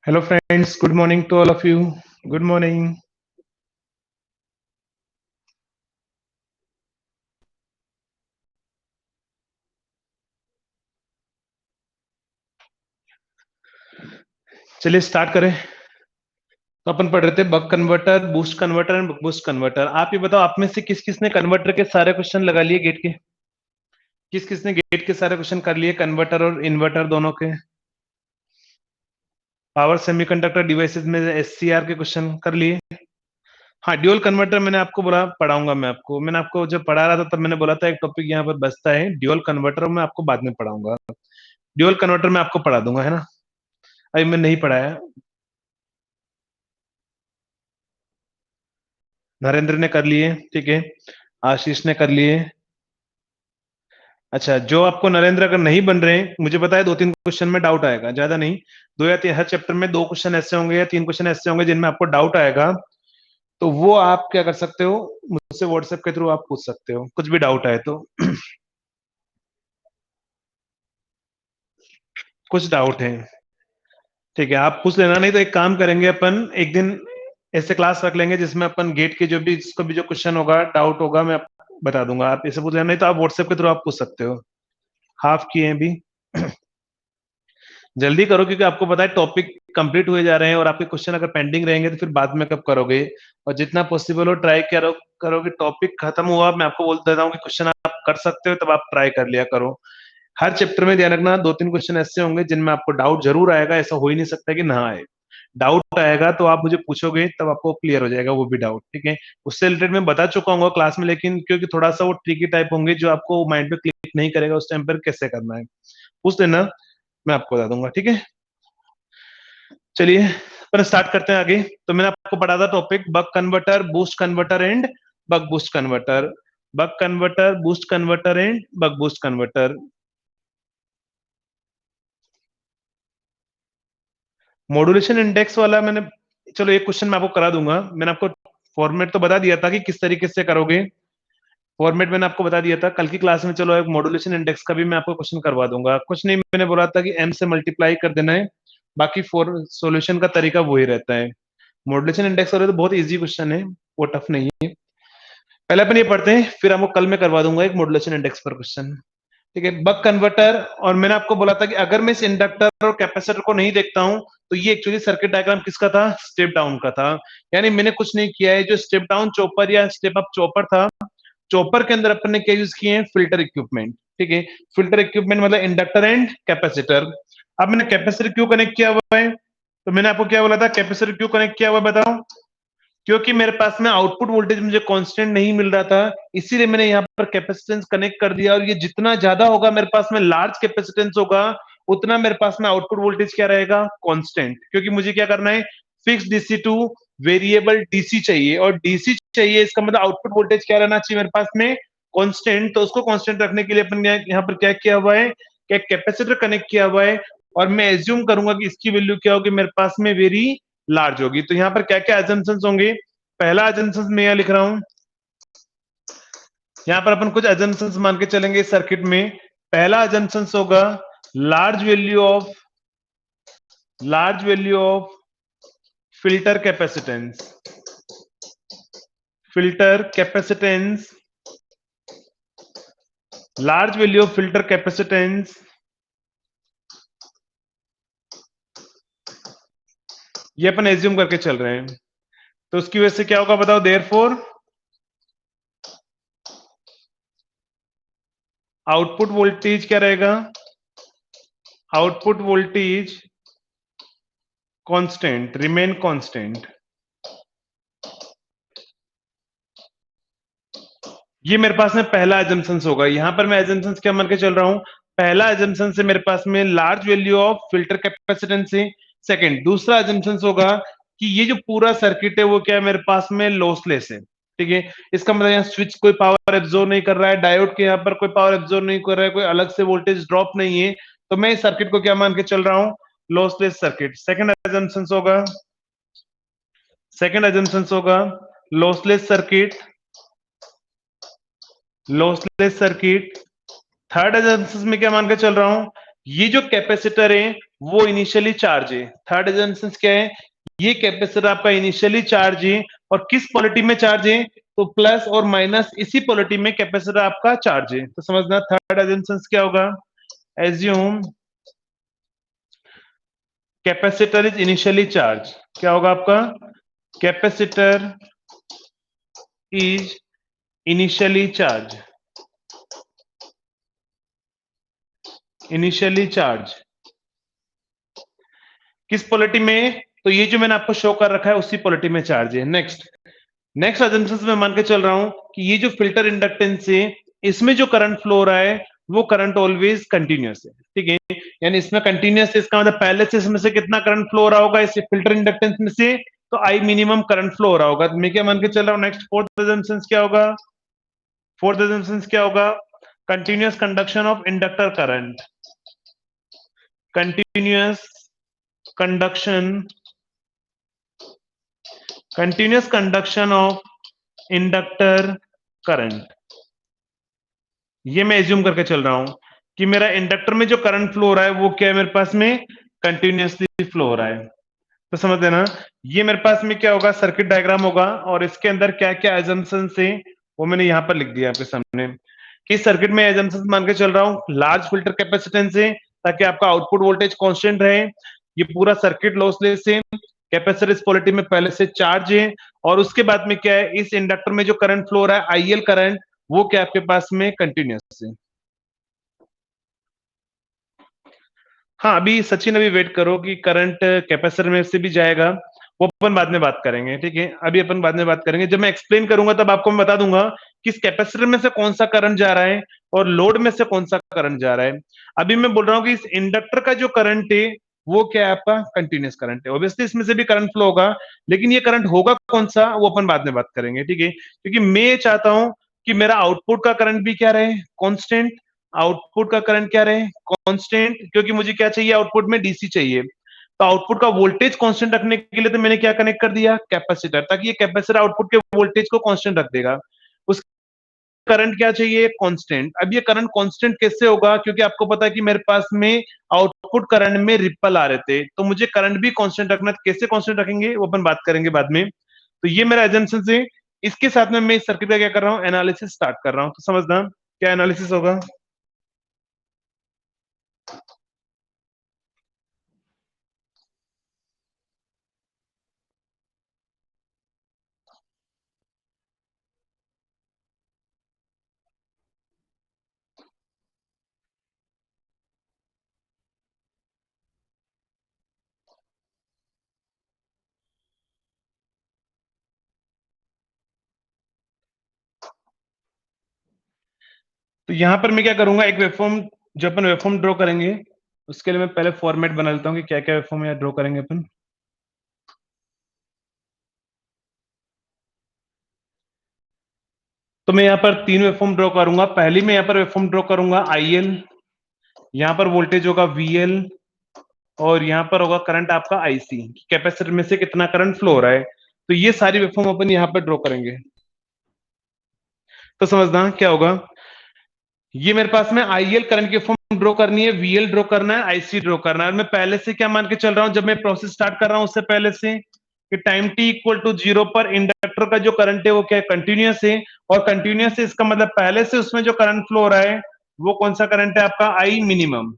Hello friends, good morning to all of you. Good morning. चलिए start करें। तो अपन पढ़ रहे थे buck converter, boost converter and buck boost converter. आप ये बताओ, आप में से किस किसने कन्वर्टर के सारे क्वेश्चन लगा लिए गेट के? किस किसने गेट के सारे क्वेश्चन कर लिए कन्वर्टर और इन्वर्टर दोनों के? पावर सेमीकंडक्टर डिवाइसेस में एससीआर के क्वेश्चन कर लिए? हाँ, ड्यूअल कन्वर्टर मैंने आपको बोला पढ़ाऊंगा। मैंने आपको जब पढ़ा रहा था तब मैंने बोला था एक टॉपिक यहाँ पर बचता है ड्यूअल कन्वर्टर, मैं आपको बाद में पढ़ाऊंगा। ड्यूअल कन्वर्टर मैं आपको पढ़ा दूंगा, है ना? अभी मैं नहीं पढ़ाया। नरेंद्र ने कर लिए, ठीक है। आशीष ने कर लिए। अच्छा, जो आपको नरेंद्र अगर नहीं बन रहे हैं, मुझे पता है दो तीन क्वेश्चन में डाउट आएगा, ज्यादा नहीं। दो या तीन, हर चैप्टर में दो क्वेश्चन ऐसे होंगे या तीन क्वेश्चन ऐसे होंगे जिनमें आपको डाउट आएगा। तो वो आप क्या कर सकते हो, मुझसे व्हाट्सएप के थ्रू आप पूछ सकते हो, कुछ भी डाउट आए तो। कुछ डाउट है, ठीक है, आप पूछ लेना। नहीं तो एक काम करेंगे, अपन एक दिन ऐसे क्लास रख लेंगे जिसमें अपन गेट के जो भी जिसको भी जो क्वेश्चन होगा, डाउट होगा, मैं बता दूंगा। आप ऐसे पूछ लेना, नहीं तो आप व्हाट्सएप के थ्रू आप पूछ सकते हो। हाफ किए हैं भी। जल्दी करो क्योंकि आपको पता है टॉपिक कंप्लीट हुए जा रहे हैं और आपके क्वेश्चन अगर पेंडिंग रहेंगे तो फिर बाद में कब करोगे। और जितना पॉसिबल हो ट्राई करो कि टॉपिक खत्म हुआ, मैं आपको बोल देता हूँ कि क्वेश्चन आप कर सकते हो, तब आप ट्राई कर लिया करो। हर चैप्टर में ध्यान रखना, दो तीन क्वेश्चन ऐसे होंगे जिनमें आपको डाउट जरूर आएगा, ऐसा हो ही नहीं सकता कि ना आए। डाउट आएगा तो आप मुझे पूछोगे, तब आपको क्लियर हो जाएगा वो भी डाउट, ठीक है। उससे रिलेटेड मैं बता चुका हूँ क्लास में, लेकिन क्योंकि थोड़ा सा वो ट्रिकी टाइप होंगे जो आपको माइंड पे क्लिक नहीं करेगा उस टाइम पर कैसे करना है, पूछ लेना, मैं आपको बता दूंगा, ठीक है। चलिए पर स्टार्ट करते हैं आगे। तो मैंने आपको पढ़ा था topic buck converter, boost converter and buck boost converter. Buck converter, boost converter and buck boost converter. Modulation index वाला मैंने, चलो एक क्वेश्चन मैं आपको करा दूंगा। मैंने आपको फॉर्मेट तो बता दिया था कि किस तरीके से करोगे। फॉर्मेट मैंने आपको बता दिया था कल की क्लास में। चलो एक मॉड्यूलेशन इंडेक्स का भी मैं आपको क्वेश्चन करवा दूंगा। कुछ नहीं, मैंने बोला था कि एम से मल्टीप्लाई कर देना है, बाकी फोर सॉल्यूशन का तरीका वही रहता है। मॉड्यूलेशन इंडेक्स वाले तो बहुत इजी क्वेश्चन है, वो टफ नहीं है। पहले अपन ये पढ़ते हैं, फिर आपको कल मैं करवा दूंगा एक मॉड्यूलेशन इंडेक्स पर क्वेश्चन, ठीक है। बक कन्वर्टर, और मैंने आपको बोला था कि अगर मैं इस इंडक्टर और कैपेसिटर को नहीं देखता हूं तो ये एक्चुअली सर्किट डायग्राम किसका था, स्टेप डाउन का था। यानी मैंने कुछ नहीं किया है, जो स्टेप डाउन चॉपर या स्टेप अप चॉपर था, चॉपर के अंदर अपन ने क्या यूज किए हैं, फिल्टर इक्विपमेंट, ठीक है। फिल्टर इक्विपमेंट मतलब इंडक्टर एंड कैपेसिटर। अब मैंने कैपेसिटर क्यों कनेक्ट किया हुआ है, तो मैंने आपको क्या बोला था, कैपेसिटर क्यों कनेक्ट किया हुआ है बताओ। क्योंकि मेरे पास में आउटपुट वोल्टेज मुझे कांस्टेंट नहीं मिल रहा था, इसीलिए मैंने यहाँ पर कैपेसिटेंस कनेक्ट कर दिया। और ये जितना ज्यादा होगा मेरे पास में लार्ज कैपेसिटेंस होगा, उतना मेरे पास में आउटपुट वोल्टेज क्या रहेगा, कांस्टेंट। क्योंकि मुझे क्या करना है, fix DC two variable DC चाहिए, और डीसी चाहिए इसका मतलब आउटपुट वोल्टेज क्या रहना चाहिए मेरे पास में, कांस्टेंट। तो उसको कांस्टेंट रखने के लिए अपन यहाँ पर क्या किया हुआ है, क्या कैपेसिटर कनेक्ट किया हुआ है। और मैं एज्यूम करूंगा कि इसकी वैल्यू क्या होगी, मेरे पास में वेरी लार्ज होगी। तो यहाँ पर क्या क्या एजम्पशंस होंगे, पहला एजम्पशंस मैं यहाँ लिख रहा हूं, यहाँ पर अपन कुछ एजम्पशंस मान के चलेंगे इस सर्किट में। पहला एजम्पशंस होगा large value of filter capacitance. Filter capacitance, large value of filter capacitance, ये अपन एज्यूम करके चल रहे हैं। तो उसकी वजह से क्या होगा बताओ, देयरफॉर आउटपुट वोल्टेज क्या रहेगा, output voltage constant, remain constant. ये मेरे पास में पहला एजम्पशंस होगा। यहां पर मैं एजम्पशंस क्या मान के चल रहा हूं, पहला एजम्पशन से मेरे पास में large value of filter capacitance है। सेकंड, दूसरा एजम्पशंस होगा कि ये जो पूरा सर्किट है वो क्या है, मेरे पास में लॉसलेस है, ठीक है। इसका मतलब यहाँ स्विच कोई पावर एब्जॉर्ब नहीं कर रहा है, डायोड के यहाँ पर कोई पावर एब्जॉर्ब नहीं कर रहा है, कोई अलग से वोल्टेज ड्रॉप नहीं है। तो मैं इस सर्किट को क्या मान के चल रहा हूँ, लॉसलेस सर्किट। सेकंड एजम्पशंस होगा lossless circuit, lossless circuit. Third assumption में क्या मान के चल रहा हूं, ये जो कैपेसिटर है वो इनिशियली चार्ज है। थर्ड एजम्पशन क्या है, ये कैपेसिटर आपका इनिशियली चार्ज है और किस पोलैरिटी में चार्ज है, तो प्लस और माइनस इसी पोलैरिटी में कैपेसिटर आपका चार्ज है। तो समझना थर्ड एजम्पशन क्या होगा, assume capacitor is initially charge. क्या होगा आपका, capacitor is initially charge, initially charge किस पोलैरिटी में, तो ये जो मैंने आपको शो कर रखा है उसी पोलैरिटी में चार्ज है। नेक्स्ट नेक्स्ट अजम्पशन में मान के चल रहा हूं कि ये जो फिल्टर इंडक्टेंस है इसमें जो करंट फ्लो हो रहा है वो करंट ऑलवेज कंटिन्यूअस है, ठीक है। यानी इसमें कंटिन्यूअस है, इसका मतलब पहले से इसमें से कितना करंट फ्लो हो रहा होगा इस फिल्टर इंडक्टेंस में से, तो आई मिनिमम करंट फ्लो हो रहा होगा। तो मैं क्या मान के चल रहा हूं, नेक्स्ट फोर्थ अजम्पशन क्या होगा, फोर्थ अजम्पशन क्या होगा, continuous conduction of inductor current, continuous conduction, continuous conduction of inductor current. ये मैं एज्यूम करके चल रहा हूं कि मेरा इंडक्टर में जो करंट फ्लो हो रहा है वो क्या है, मेरे पास में कंटिन्यूअसली फ्लो हो रहा है। तो समझ लेना, ये मेरे पास में क्या होगा, सर्किट डायग्राम होगा और इसके अंदर क्या क्या एजम्पशन है वो मैंने यहां पर लिख दिया आपके सामने। कि सर्किट में एजम्पशन मान के चल रहा हूं लार्ज फिल्टर कैपेसिटेंस है ताकि आपका आउटपुट वोल्टेज कांस्टेंट रहे। ये पूरा सर्किट लॉसलेस है, कैपेसिटर इस पोलैरिटी में पहले से चार्ज है और उसके बाद में क्या है, इस इंडक्टर में जो करंट फ्लो हो रहा है आईएल करंट, वो क्या आपके पास में कंटिन्यूअस है। हाँ अभी सचिन अभी वेट करो कि करंट कैपेसिटर में से भी जाएगा, वो अपन बाद में बात करेंगे, ठीक है। अभी अपन बाद में बात करेंगे, जब मैं एक्सप्लेन करूंगा तब आपको मैं बता दूंगा कि इस कैपेसिटर में से कौन सा करंट जा रहा है और लोड में से कौन सा करंट जा रहा है। अभी मैं बोल रहा हूँ कि इस इंडक्टर का जो करंट है वो क्या है आपका कंटिन्यूअस करंट है। ऑब्वियसली इसमें से भी करंट फ्लो होगा, लेकिन ये करंट होगा कौन सा वो अपन बाद में बात करेंगे, ठीक है। क्योंकि मैं ये चाहता हूं कि मेरा आउटपुट का करंट भी क्या रहे, कॉन्स्टेंट, आउटपुट का करंट क्या रहे कांस्टेंट, क्योंकि मुझे क्या चाहिए आउटपुट में डीसी चाहिए। तो आउटपुट का वोल्टेज कांस्टेंट रखने के लिए तो मैंने क्या कनेक्ट कर दिया, कैपेसिटर, ताकि ये कैपेसिटर आउटपुट के वोल्टेज को कांस्टेंट रख देगा। उस करंट क्या चाहिए कांस्टेंट। अब ये करंट कांस्टेंट कैसे होगा, क्योंकि आपको पता है कि मेरे पास में आउटपुट करंट में रिपल आ रहे थे, तो मुझे करंट भी कांस्टेंट रखना। कैसे कांस्टेंट रखेंगे वो अपन बात करेंगे बाद में। तो ये मेरा एजम्पशन है, इसके साथ में मैं इस सर्किट का क्या कर रहा हूँ, एनालिसिस स्टार्ट कर रहा हूँ। तो समझना क्या एनालिसिस होगा। तो यहां पर मैं क्या करूंगा, एक वेवफॉर्म, जो अपन वेवफॉर्म ड्रॉ करेंगे उसके लिए मैं पहले फॉर्मेट बना लेता हूं कि क्या क्या वेवफॉर्म यहाँ ड्रॉ करेंगे अपन। तो मैं यहाँ पर तीन वेवफॉर्म ड्रॉ करूंगा। पहली मैं यहाँ पर वेवफॉर्म ड्रॉ करूंगा आईएल, यहाँ पर वोल्टेज होगा वीएल और यहाँ पर होगा करंट आपका आईसी, कैपेसिटर में से कितना करंट फ्लो हो रहा है। तो ये सारी वेवफॉर्म अपन यहाँ पर ड्रॉ करेंगे। तो समझना क्या होगा, ये मेरे पास में आईएल करंट की फॉर्म ड्रॉ करनी है, वीएल ड्रॉ करना है, आईसी ड्रॉ करना है। और मैं पहले से क्या मान के चल रहा हूं, जब मैं प्रोसेस स्टार्ट कर रहा हूं उससे पहले से, कि टाइम टी इक्वल टू 0 पर इंडक्टर का जो करंट है वो क्या कंटिन्यूअस है। और कंटिन्यूअस है इसका मतलब पहले से उसमें जो करंट फ्लो हो रहा है वो कौन सा करंट है आपका, आई मिनिमम।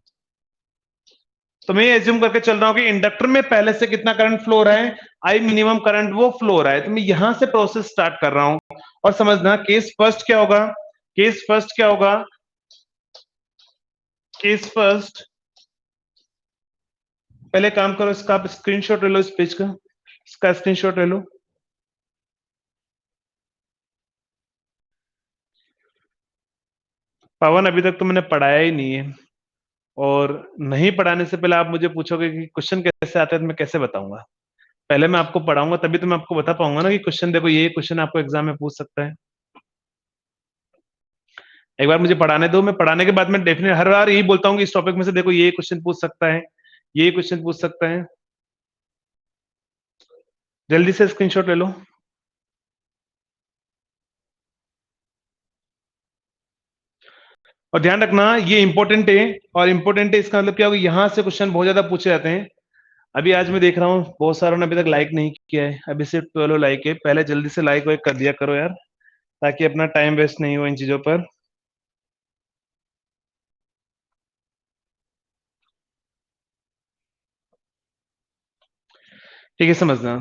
तो मैं एज्यूम करके चल रहा हूं कि इंडक्टर में पहले से कितना करंट फ्लो हो रहा है, आई मिनिमम करंट वो फ्लो हो रहा है। तो मैं यहां से प्रोसेस स्टार्ट कर रहा हूं। और समझना केस फर्स्ट क्या होगा, केस फर्स्ट क्या होगा, केस फर्स्ट, पहले काम करो इसका आप स्क्रीनशॉट ले लो इस पेज का, इसका स्क्रीनशॉट ले लो। पवन अभी तक तो मैंने पढ़ाया ही नहीं है, और नहीं पढ़ाने से पहले आप मुझे पूछोगे कि क्वेश्चन कैसे आते हैं तो मैं कैसे बताऊंगा। पहले मैं आपको पढ़ाऊंगा तभी तो मैं आपको बता पाऊंगा ना कि क्वेश्चन देखो ये क्वेश्चन आपको एग्जाम में पूछ सकता है। एक बार मुझे पढ़ाने दो, मैं पढ़ाने के बाद में डेफिनेट हर बार यही बोलता हूँ कि इस टॉपिक में से देखो ये क्वेश्चन पूछ सकता है, ये क्वेश्चन पूछ सकता है। जल्दी से स्क्रीनशॉट ले लो। और ध्यान रखना ये इंपॉर्टेंट है, और इंपॉर्टेंट है इसका मतलब क्या होगा, यहां से क्वेश्चन बहुत ज्यादा पूछे जाते हैं। अभी आज मैं देख रहा हूँ बहुत सारों ने अभी तक लाइक नहीं किया है, अभी सिर्फ 12 लाइक है, पहले जल्दी से लाइक वाइक कर दिया करो यार, ताकि अपना टाइम वेस्ट नहीं हो इन चीजों पर। ठीक है, समझना।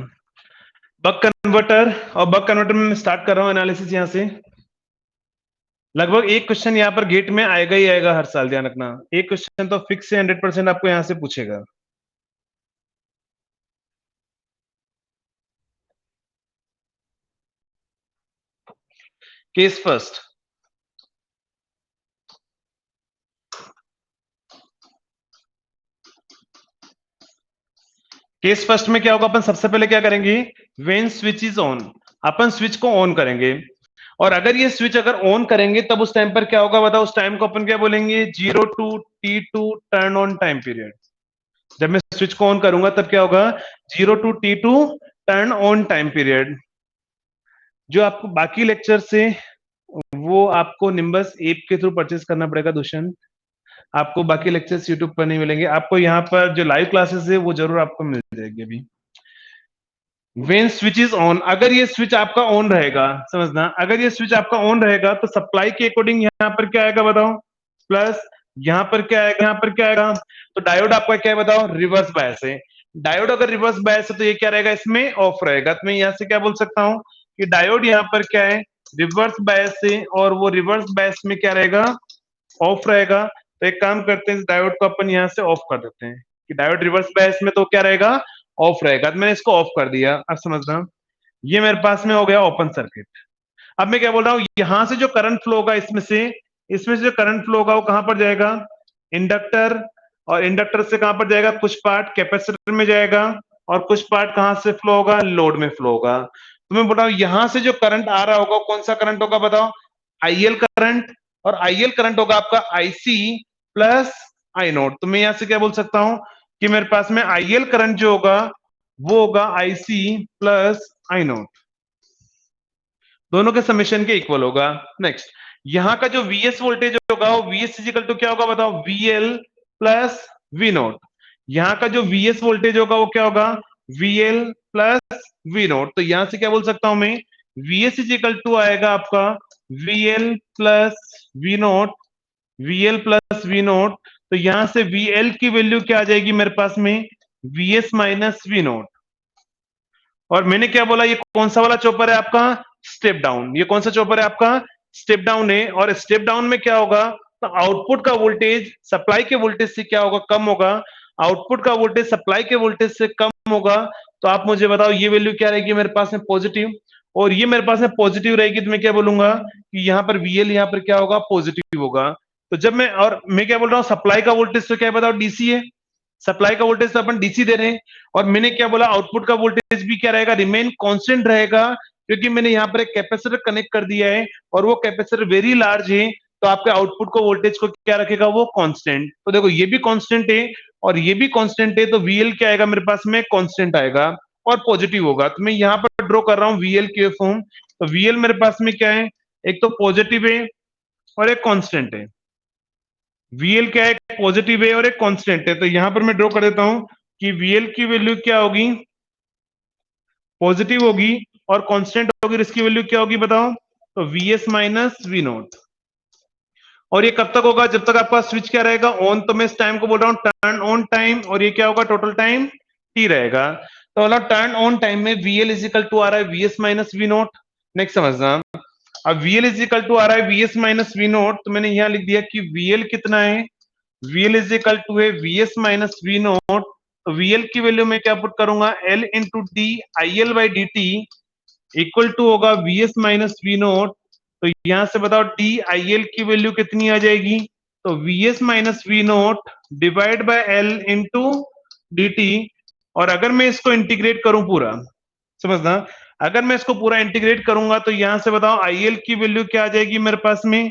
बक कन्वर्टर, और बक कन्वर्टर में मैं स्टार्ट कर रहा हूँ एनालिसिस यहाँ से। लगभग एक क्वेश्चन यहाँ पर गेट में आएगा ही आएगा हर साल, ध्यान रखना। एक क्वेश्चन तो फिक्स है, 100% आपको यहाँ से पूछेगा। केस फर्स्ट, केस फर्स्ट में क्या होगा, अपन सबसे पहले क्या करेंगे, when switch is on, upon switch को ऑन करेंगे। और अगर ये स्विच अगर ऑन करेंगे तब उस टाइम पर क्या होगा बताओ, उस टाइम को अपन क्या बोलेंगे, 0 to T2 turn on time period. जब मैं स्विच को ऑन करूंगा तब क्या होगा, 0 to T2 turn on time period. जो आपको बाकी लेक्चर से वो आपको निम्बस ऐप के थ्रू परचेज करना पड़ेगा दुष्यंत, आपको बाकी लेक्चर्स यूट्यूब पर नहीं मिलेंगे, आपको यहाँ पर जो लाइव क्लासेस है वो जरूर आपको मिल जाएगी अभी। वेन स्विच इज ऑन, अगर ये स्विच आपका ऑन रहेगा, समझना, अगर ये स्विच आपका ऑन रहेगा तो सप्लाई के अकॉर्डिंग यहाँ पर क्या आएगा बताओ, प्लस, यहाँ पर क्या आएगा, यहाँ पर क्या आएगा, तो डायोड आपका क्या है बताओ, रिवर्स बायस है। डायोड अगर रिवर्स बायस है तो ये क्या रहेगा, इसमें ऑफ रहेगा। तो मैं यहाँ से क्या बोल सकता हूँ कि डायोड यहाँ पर क्या है, रिवर्स बायस है, और वो रिवर्स बायस में क्या रहेगा, ऑफ रहेगा। तो एक काम करते हैं, इस डायोड को अपन यहाँ से ऑफ कर देते हैं, कि डायोड रिवर्स बायस में तो क्या रहेगा, ऑफ रहेगा। तो मैंने इसको ऑफ कर दिया, अब समझना, ये मेरे पास में हो गया ओपन सर्किट। अब मैं क्या बोल रहा हूँ, यहां से जो करंट फ्लो होगा इसमें से जो करंट फ्लो होगा वो कहां पर जाएगा, इंडक्टर, और इंडक्टर से कहां पर जाएगा, कुछ पार्ट कैपेसिटर में जाएगा, और कुछ पार्ट कहां से फ्लो होगा, लोड में फ्लो होगा। तो मैं बोल रहा हूँ यहां से जो करंट आ रहा होगा कौन सा करंट होगा बताओ, आईएल करंट, और आईएल करंट होगा आपका आईसी प्लस आई नोट। तो मैं यहां से क्या बोल सकता हूं कि मेरे पास में आईएल करंट जो होगा वो होगा आईसी प्लस आई नोट, दोनों के समेशन के इक्वल होगा। नेक्स्ट, यहां का जो वीएस वोल्टेज होगा वो वीएस इजिकल टू क्या होगा बताओ, वीएल प्लस वी नोट। यहां का जो वीएस वोल्टेज होगा वो क्या होगा, वीएल प्लस वी नोट। तो यहां से क्या बोल सकता हूं मैं, वीएस इजिकल टू आएगा आपका VL plus V naught, VL plus V naught. तो यहां से वीएल की वैल्यू क्या आ जाएगी मेरे पास में, वीएस माइनस वी नोट। और मैंने क्या बोला, ये कौन सा वाला चॉपर है आपका, स्टेप डाउन। ये कौन सा चॉपर है आपका, स्टेप डाउन है। और स्टेप डाउन में क्या होगा, तो आउटपुट का वोल्टेज सप्लाई के वोल्टेज से क्या होगा, कम होगा। आउटपुट का वोल्टेज सप्लाई के वोल्टेज से कम होगा। तो आप मुझे बताओ ये वैल्यू क्या रहेगी मेरे पास में, पॉजिटिव। और ये मेरे पास में पॉजिटिव रहेगी तो मैं क्या बोलूंगा कि यहाँ पर वीएल यहाँ पर क्या होगा, पॉजिटिव होगा। तो जब मैं, और मैं क्या बोल रहा हूँ, सप्लाई का वोल्टेज तो क्या है बताओ, डीसी है। सप्लाई का वोल्टेज तो अपन डीसी दे रहे हैं। और मैंने क्या बोला, आउटपुट का वोल्टेज भी क्या रहेगा, रिमेन कांस्टेंट रहेगा, क्योंकि मैंने यहाँ पर एक कैपेसिटर कनेक्ट कर दिया है, और वो कैपेसिटर वेरी लार्ज है। तो आपके आउटपुट को वोल्टेज को क्या रखेगा, वो कांस्टेंट। तो देखो ये भी कांस्टेंट है और ये भी कांस्टेंट है, तो वीएल क्या आएगा मेरे पास में, कांस्टेंट आएगा और पॉजिटिव होगा। तो मैं यहाँ पर ड्रॉ कर रहा हूँ वीएल की फॉर्म। तो वीएल मेरे पास में क्या है, एक तो पॉजिटिव है और एक कांस्टेंट है। वीएल क्या है, पॉजिटिव है और एक कांस्टेंट है। तो यहां पर मैं ड्रॉ कर देता हूं कि वीएल की वैल्यू क्या होगी, पॉजिटिव होगी, और कांस्टेंट होगी, इसकी वैल्यू क्या होगी बताओ, तो वीएस माइनस वी नोट। और ये कब तक होगा, जब तक आपका स्विच क्या रहेगा, ऑन। तो मैं इस टाइम को बोल रहा हूं टर्न ऑन टाइम, और ये क्या होगा, टोटल टाइम टी रहेगा। तो मतलब टर्न ऑन टाइम में वीएल इज इक्वल टू आ रहा है VS minus V naught. Next समझना, अब वीएल इज इक्वल टू आ रहा है वीएस माइनस वी नोट, तो मैंने यहां लिख दिया कि वीएल कितना है, VL इज इक्वल टू है VS माइनस वी नोट। तो VL की वैल्यू में क्या पुट करूंगा, L into D I L by D T equal to होगा VS माइनस वी नोट। तो यहां से बताओ डी आई एल की वैल्यू कितनी आ जाएगी, तो VS minus V naught divide by L into D T. और अगर मैं इसको इंटीग्रेट करूं पूरा, समझना, अगर मैं इसको पूरा इंटीग्रेट करूंगा तो यहां से बताओ IL की वैल्यू क्या आ जाएगी मेरे पास में,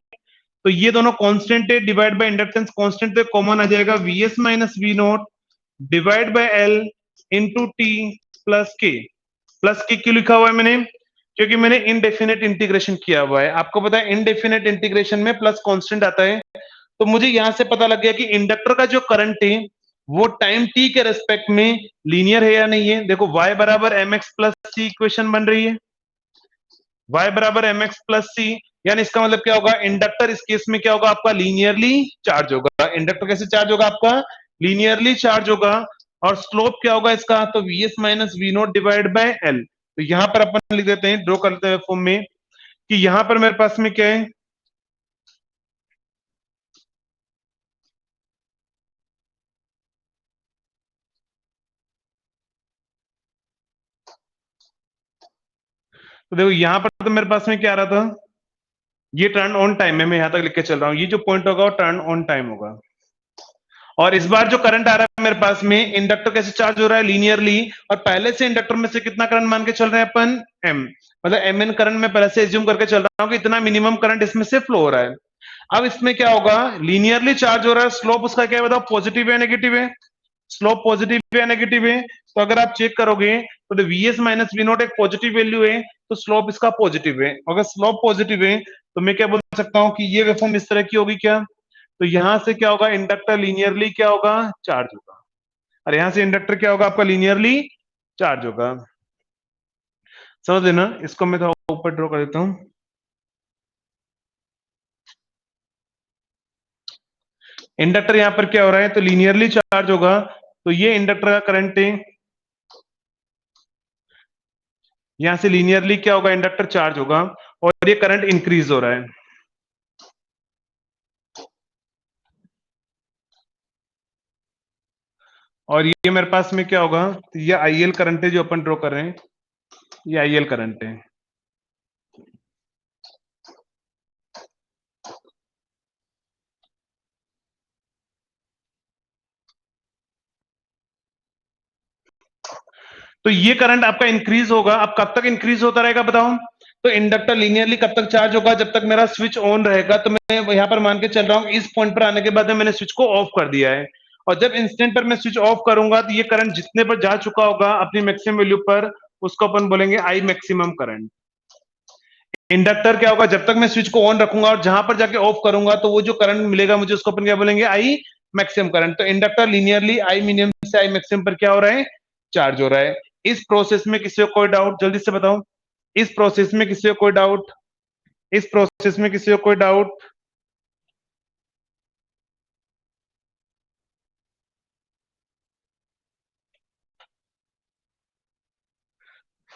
तो ये दोनों कांस्टेंट है, डिवाइड बाय इंडक्टेंस कांस्टेंट है, कॉमन आ जाएगा VS minus V naught divide by L into T plus K. Plus K क्यों लिखा हुआ है मैंने, क्योंकि मैंने इनडेफिनेट इंटीग्रेशन किया हुआ है। आपको पता है इनडेफिनेट इंटीग्रेशन में प्लस कांस्टेंट आता है, तो मुझे यहां से पता लग गया कि इंडक्टर का जो करंट है वो टाइम टी के रेस्पेक्ट में लीनियर है या नहीं है। देखो y बराबर एम एक्स प्लस सी इक्वेशन बन रही है, y बराबर एम एक्स प्लस सी, यानी इसका मतलब क्या होगा, इंडक्टर इस केस में क्या होगा आपका, लीनियरली चार्ज होगा। इंडक्टर कैसे चार्ज होगा आपका, लीनियरली चार्ज होगा। और स्लोप क्या होगा इसका, तो vs minus V naught divide by L. तो यहां पर अपन लिख देते हैं, ड्रॉ करते हैं फॉर्म में, कि यहां पर मेरे पास में क्या है, तो देखो यहां पर तो मेरे पास में क्या आ रहा था, ये टर्न ऑन टाइम है, मैं यहां तक लिख के चल रहा हूं, ये जो पॉइंट होगा वो टर्न ऑन टाइम होगा। और इस बार जो करंट आ रहा है मेरे पास में, इंडक्टर कैसे चार्ज हो रहा है, लीनियरली, और पहले से इंडक्टर में से कितना करंट मान के चल रहे हैं अपन, एम, मतलब एम एन करंट में पहले से एज्यूम करके चल रहा हूं कि इतना मिनिमम करंट इसमें से फ्लो हो रहा है। अब इसमें क्या होगा, लीनियरली चार्ज हो रहा है, स्लोप उसका क्या है बताओ, पॉजिटिव है नेगेटिव है, स्लोप पॉजिटिव है नेगेटिव है। तो अगर आप चेक करोगे तो वीएस माइनस वी नोट एक पॉजिटिव वैल्यू है, तो स्लोप इसका पॉजिटिव है। अगर स्लोप पॉजिटिव है तो मैं क्या बोल सकता हूं कि ये वेवफॉर्म इस तरह की होगी क्या, तो यहां से क्या होगा, इंडक्टर लीनियरली क्या होगा, चार्ज होगा, और यहां से इंडक्टर क्या होगा आपका, लीनियरली चार्ज होगा। समझ लेना, इसको मैं थोड़ा ऊपर ड्रॉ कर देता हूं। इंडक्टर यहां पर क्या हो रहा है, तो लीनियरली चार्ज होगा, तो ये इंडक्टर का करंट है, यहां से लीनियरली क्या होगा, इंडक्टर चार्ज होगा, और ये करंट इंक्रीज हो रहा है। और ये मेरे पास में क्या होगा, तो ये आईएल करंट है जो अपन ड्रॉ कर रहे हैं, ये आईएल करंट है। तो ये करंट आपका इंक्रीज होगा। अब कब तक इंक्रीज होता रहेगा बताओ, तो इंडक्टर लीनियरली कब तक चार्ज होगा, जब तक मेरा स्विच ऑन रहेगा। तो मैं यहां पर मान के चल रहा हूं इस पॉइंट पर आने के बाद मैंने स्विच को ऑफ कर दिया है, और जब इंस्टेंट पर मैं स्विच ऑफ करूंगा तो ये करंट जितने पर जा चुका होगा अपनी मैक्सिमम वैल्यू पर, उसको अपन बोलेंगे आई मैक्सिमम करंट। इंडक्टर क्या होगा, जब तक मैं स्विच को ऑन रखूंगा और जहां पर जाके ऑफ करूंगा तो वो जो करंट मिलेगा मुझे, उसको अपन क्या बोलेंगे, आई मैक्सिमम करंट। तो इंडक्टर लीनियरली आई मिनिमम से आई मैक्सिमम पर क्या हो रहा है, चार्ज हो रहा है। इस प्रोसेस में किसी को कोई डाउट, जल्दी से बताओ, इस प्रोसेस में किसी को कोई डाउट, इस प्रोसेस में किसी को कोई डाउट,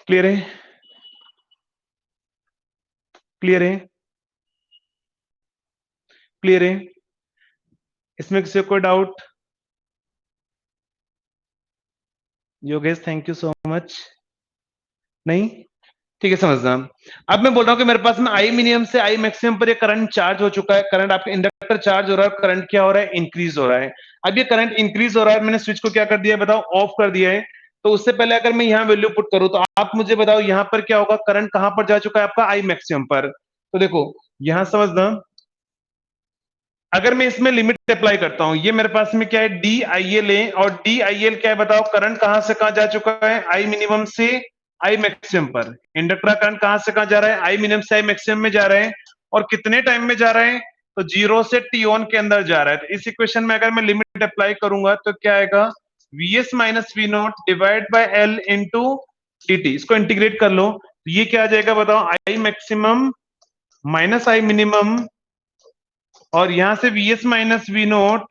क्लियर है, क्लियर है, क्लियर है, इसमें किसी को कोई doubt, Yogesh thank you so much, नहीं, ठीक है समझना। अब मैं बोल रहा हूं कि मेरे पास में आई मिनिमम से आई मैक्सिमम पर ये करंट चार्ज हो चुका है, करंट आपका इंडक्टर चार्ज हो रहा है, करंट क्या हो रहा है, इंक्रीज हो रहा है। अब ये करंट इंक्रीज हो रहा है, मैंने स्विच को क्या कर दिया है बताओ, ऑफ कर दिया है। तो उससे पहले अगर मैं यहाँ वैल्यू पुट करूं तो आप मुझे बताओ यहाँ पर क्या होगा, करंट कहां पर जा चुका है आपका, आई मैक्सिमम पर। तो देखो यहां समझना, अगर मैं इसमें लिमिट अप्लाई करता हूं, ये मेरे पास में क्या है, डी आई एल है, और डी आई एल क्या है बताओ, करंट कहां से कहां जा चुका है, आई मिनिमम से आई मैक्सिमम पर। इंडक्टर करंट कहां से कहां जा रहा है, आई मिनिमम से आई मैक्सिमम में जा रहे हैं, और कितने टाइम में जा रहे हैं, तो जीरो से टी ऑन के अंदर जा रहा है। तो इस इक्वेशन में अगर मैं लिमिट अप्लाई करूंगा तो क्या आएगा, V S minus V naught divide by L into D T. इसको इंटीग्रेट कर लो, तो ये क्या आ जाएगा बताओ, I maximum minus I minimum, और यहां से VS minus V naught,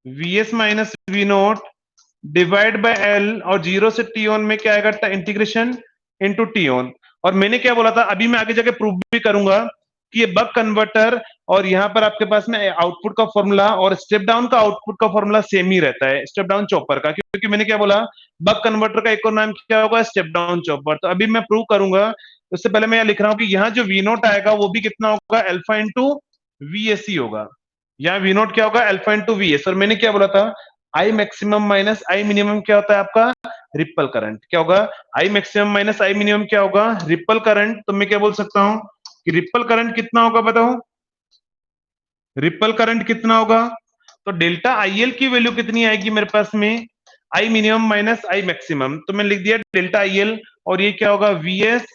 VS minus V naught divide by L, और जीरो से टी ऑन में क्या आएगा, इंटीग्रेशन इनटू टी ऑन। और मैंने क्या बोला था, अभी मैं आगे जाके प्रूव भी करूंगा कि ये बक कन्वर्टर और यहाँ पर आपके पास में आउटपुट का फॉर्मूला और स्टेप डाउन का आउटपुट का फॉर्मूला सेम ही रहता है, स्टेप डाउन चॉपर का, क्योंकि मैंने क्या बोला, बक कन्वर्टर का एक और नाम क्या होगा, स्टेप डाउन चॉपर। तो अभी मैं प्रूव करूंगा, उससे पहले मैं यहाँ लिख रहा हूँ कि यहाँ जो वी नोट आएगा वो भी कितना होगा, अल्फा इंटू वीएससी होगा। यहाँ वी नोट क्या होगा, अल्फा इंटू वीएस। और मैंने क्या बोला था, आई मैक्सिमम माइनस आई मिनिमम क्या होता है आपका, रिपल करंट। क्या होगा, आई मैक्सिमम माइनस आई मिनिमम क्या होगा, रिपल करंट। तो मैं क्या बोल सकता हूं कि रिपल करंट कितना होगा बताओ, रिपल करंट कितना होगा, तो डेल्टा आईएल की वैल्यू कितनी आएगी मेरे पास में, I minimum minus I maximum. तो मैं लिख दिया डेल्टा आईएल, और ये क्या होगा, वीएस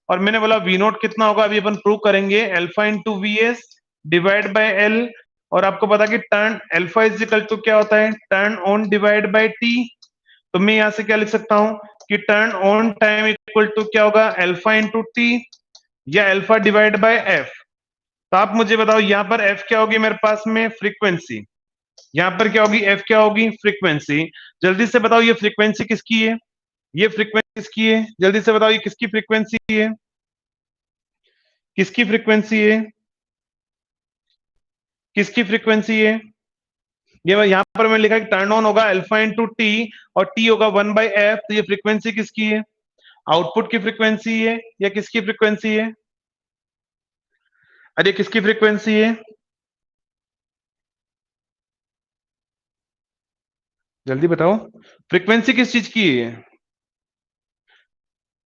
और मैंने बोला वी नोट कितना होगा, अभी अपन प्रूव करेंगे, alpha into V S divide by L, और आपको पता कि turn alpha is equal to क्या होता है, turn on divide by T. तो मैं यहां से क्या लिख सकता हूं कि turn on time equal to क्या होगा, अल्फा इंटू टी या अल्फा डिवाइड बाय एफ। तो आप मुझे बताओ यहां पर एफ क्या होगी मेरे पास में, फ्रीक्वेंसी, यहां पर क्या होगी, एफ क्या होगी, फ्रीक्वेंसी। जल्दी से बताओ ये फ्रीक्वेंसी किसकी है, ये फ्रीक्वेंसी किसकी है, जल्दी से बताओ ये किसकी फ्रीक्वेंसी है, किसकी फ्रीक्वेंसी है, किसकी फ्रीक्वेंसी है। ये यहां पर मैं लिखा कि टर्न ऑन होगा अल्फा इंटू टी और टी होगा 1/f, तो ये फ्रीक्वेंसी किसकी है, आउटपुट की फ्रीक्वेंसी है या किसकी फ्रीक्वेंसी है, अरे किसकी फ्रीक्वेंसी है, जल्दी बताओ, फ्रीक्वेंसी किस चीज की है।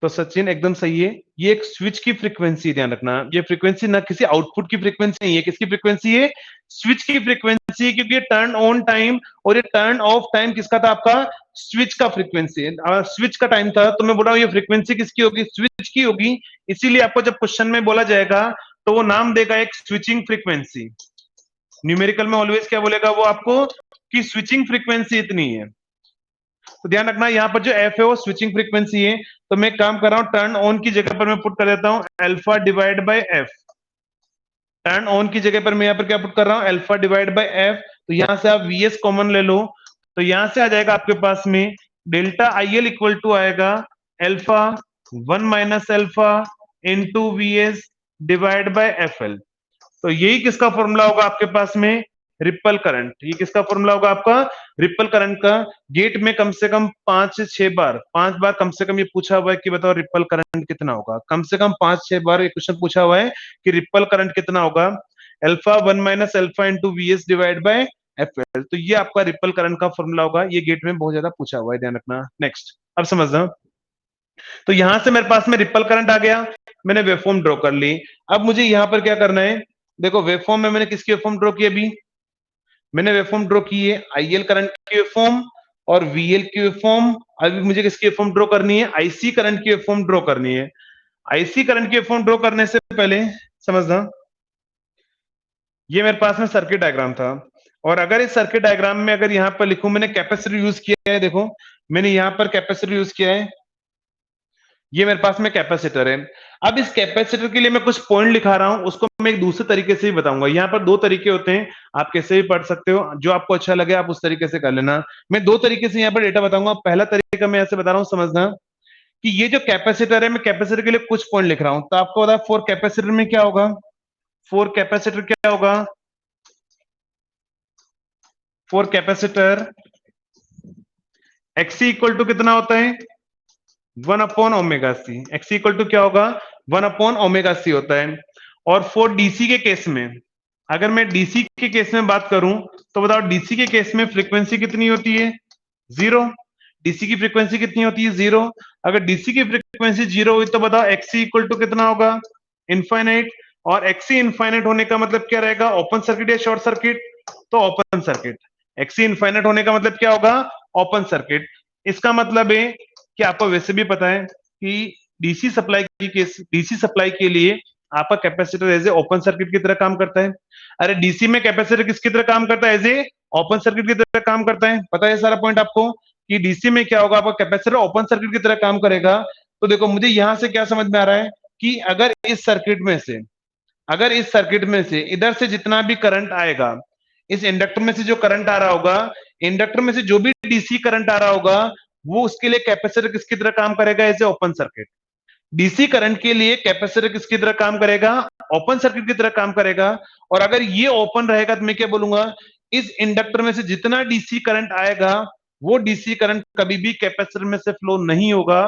तो सचिन एकदम सही है, ये एक स्विच की फ्रीक्वेंसी, ध्यान रखना, ये फ्रीक्वेंसी ना किसी आउटपुट की फ्रीक्वेंसी नहीं है, किसकी फ्रीक्वेंसी है, स्विच की फ्रीक्वेंसी है, क्योंकि ये टर्न ऑन टाइम और ये टर्न ऑफ टाइम किसका था, आपका स्विच का फ्रीक्वेंसी है, स्विच का टाइम था। तो मैं बोल रहा हूँ ये फ्रीक्वेंसी किसकी होगी, स्विच की होगी। इसीलिए आपको जब क्वेश्चन में बोला जाएगा तो वो नाम देगा एक स्विचिंग फ्रीक्वेंसी, न्यूमेरिकल में ऑलवेज क्या बोलेगा वो आपको, कि स्विचिंग फ्रीक्वेंसी इतनी है। तो ध्यान रखना यहाँ पर जो एफ है वो स्विचिंग फ्रीक्वेंसी है। तो मैं काम कर रहा हूँ, टर्न ऑन की जगह पर मैं पुट कर देता हूँ alpha divide by F, turn on की जगह पर मैं यहाँ पर क्या पुट कर रहा हूँ, अल्फा डिवाइड बाय एफ। तो यहां से आप वी एस कॉमन ले लो, तो यहां से आ जाएगा आपके पास में delta I L equal to आएगा alpha 1 - alpha into V S divide by F L. तो यही किसका फॉर्मूला होगा आपके पास में, रिपल करंट। ये किसका फॉर्मूला होगा आपका, रिपल करंट का। गेट में कम से कम 5 से 6 बार, 5 बार कम से कम ये पूछा हुआ है कि बताओ रिपल करंट कितना होगा, कम से कम 5-6 बार ये क्वेश्चन पूछा हुआ है कि रिपल करंट कितना होगा, alpha 1 - alpha into V S divide by F L. तो ये आपका रिपल करंट का फॉर्मूला होगा, ये गेट में बहुत ज्यादा पूछा हुआ है, ध्यान रखना। नेक्स्ट, अब समझना। तो यहां से मेरे पास में रिपल करंट आ गया, मैंने वेवफॉर्म ड्रॉ कर ली। अब मुझे यहां पर क्या करना है, देखो वेवफॉर्म में मैंने किसकी वेवफॉर्म ड्रॉ की, अभी मैंने वेवफॉर्म ड्रॉ की है आईएल करंट की वेवफॉर्म और वीएल की वेवफॉर्म। अभी मुझे किसकी वेवफॉर्म ड्रॉ करनी है, आईसी करंट की वेवफॉर्म ड्रॉ करनी है। आईसी करंट की वेवफॉर्म ड्रॉ करने से पहले समझना, ये मेरे पास में सर्किट डायग्राम था, और अगर इस सर्किट डायग्राम में अगर यहां पर लिखूं मैंने कैपेसिटर यूज किया है, देखो मैंने यहां पर कैपेसिटर यूज किया है, ये मेरे पास में कैपेसिटर है। अब इस कैपेसिटर के लिए मैं कुछ पॉइंट लिखा रहा हूं, उसको मैं एक दूसरे तरीके से भी बताऊंगा। यहाँ पर 2 तरीके होते हैं, आप कैसे भी पढ़ सकते हो, जो आपको अच्छा लगे आप उस तरीके से कर लेना। मैं 2 तरीके से यहाँ पर डेटा बताऊंगा। पहला तरीका मैं ऐसे बता रहा हूँ, समझना कि ये जो कैपेसिटर है, मैं कैपेसिटर के लिए कुछ पॉइंट लिख रहा हूं। तो आपको पता है फॉर कैपेसिटर में क्या होगा, फॉर कैपेसिटर क्या होगा, for capacitor XC equal to कितना होता है, 1/ओमेगा सी। एक्स इक्वल टू क्या होगा, 1/ओमेगा सी होता है। और फॉर डीसी के केस में, अगर मैं डीसी के केस में बात करूं तो बताओ डीसी के केस में फ्रीक्वेंसी कितनी होती है, 0। डीसी की फ्रीक्वेंसी कितनी होती है, 0। अगर डीसी की फ्रीक्वेंसी 0 हुई तो बताओ एक्सी इक्वल टू कितना होगा, इनफाइनाइट। और एक्सी इनफाइनाइट होने का मतलब क्या रहेगा, ओपन सर्किट या शॉर्ट सर्किट, तो ओपन सर्किट। एक्सी इनफाइनाइट होने का मतलब क्या होगा, ओपन सर्किट। इसका मतलब है कि आपको वैसे भी पता है कि डीसी सप्लाई की केस, डीसी सप्लाई के लिए आपका capacitor as a open circuit की तरह काम करता है। अरे डीसी में कैपेसिटर किसकी तरह काम करता है, एज ए ओपन सर्किट की तरह काम करता है। पता है सारा पॉइंट आपको कि डीसी में क्या होगा, आपका कैपेसिटर ओपन सर्किट की तरह काम करेगा। तो देखो मुझे यहां से क्या समझ में आ रहा है कि अगर इस सर्किट में से, अगर इस सर्किट में से इधर से जितना भी करंट आएगा, इस इंडक्टर में से जो करंट आ रहा होगा, इंडक्टर में से जो भी डीसी करंट आ रहा होगा, वो उसके लिए कैपेसिटर किसकी तरह काम करेगा, as a open circuit. DC current के लिए कैपेसिटर किसकी तरह काम करेगा, ओपन सर्किट की तरह काम करेगा। और अगर ये ओपन रहेगा तो मैं क्या बोलूंगा, इस इंडक्टर में से जितना डीसी करंट आएगा, वो डीसी करंट कभी भी कैपेसिटर में से फ्लो नहीं होगा।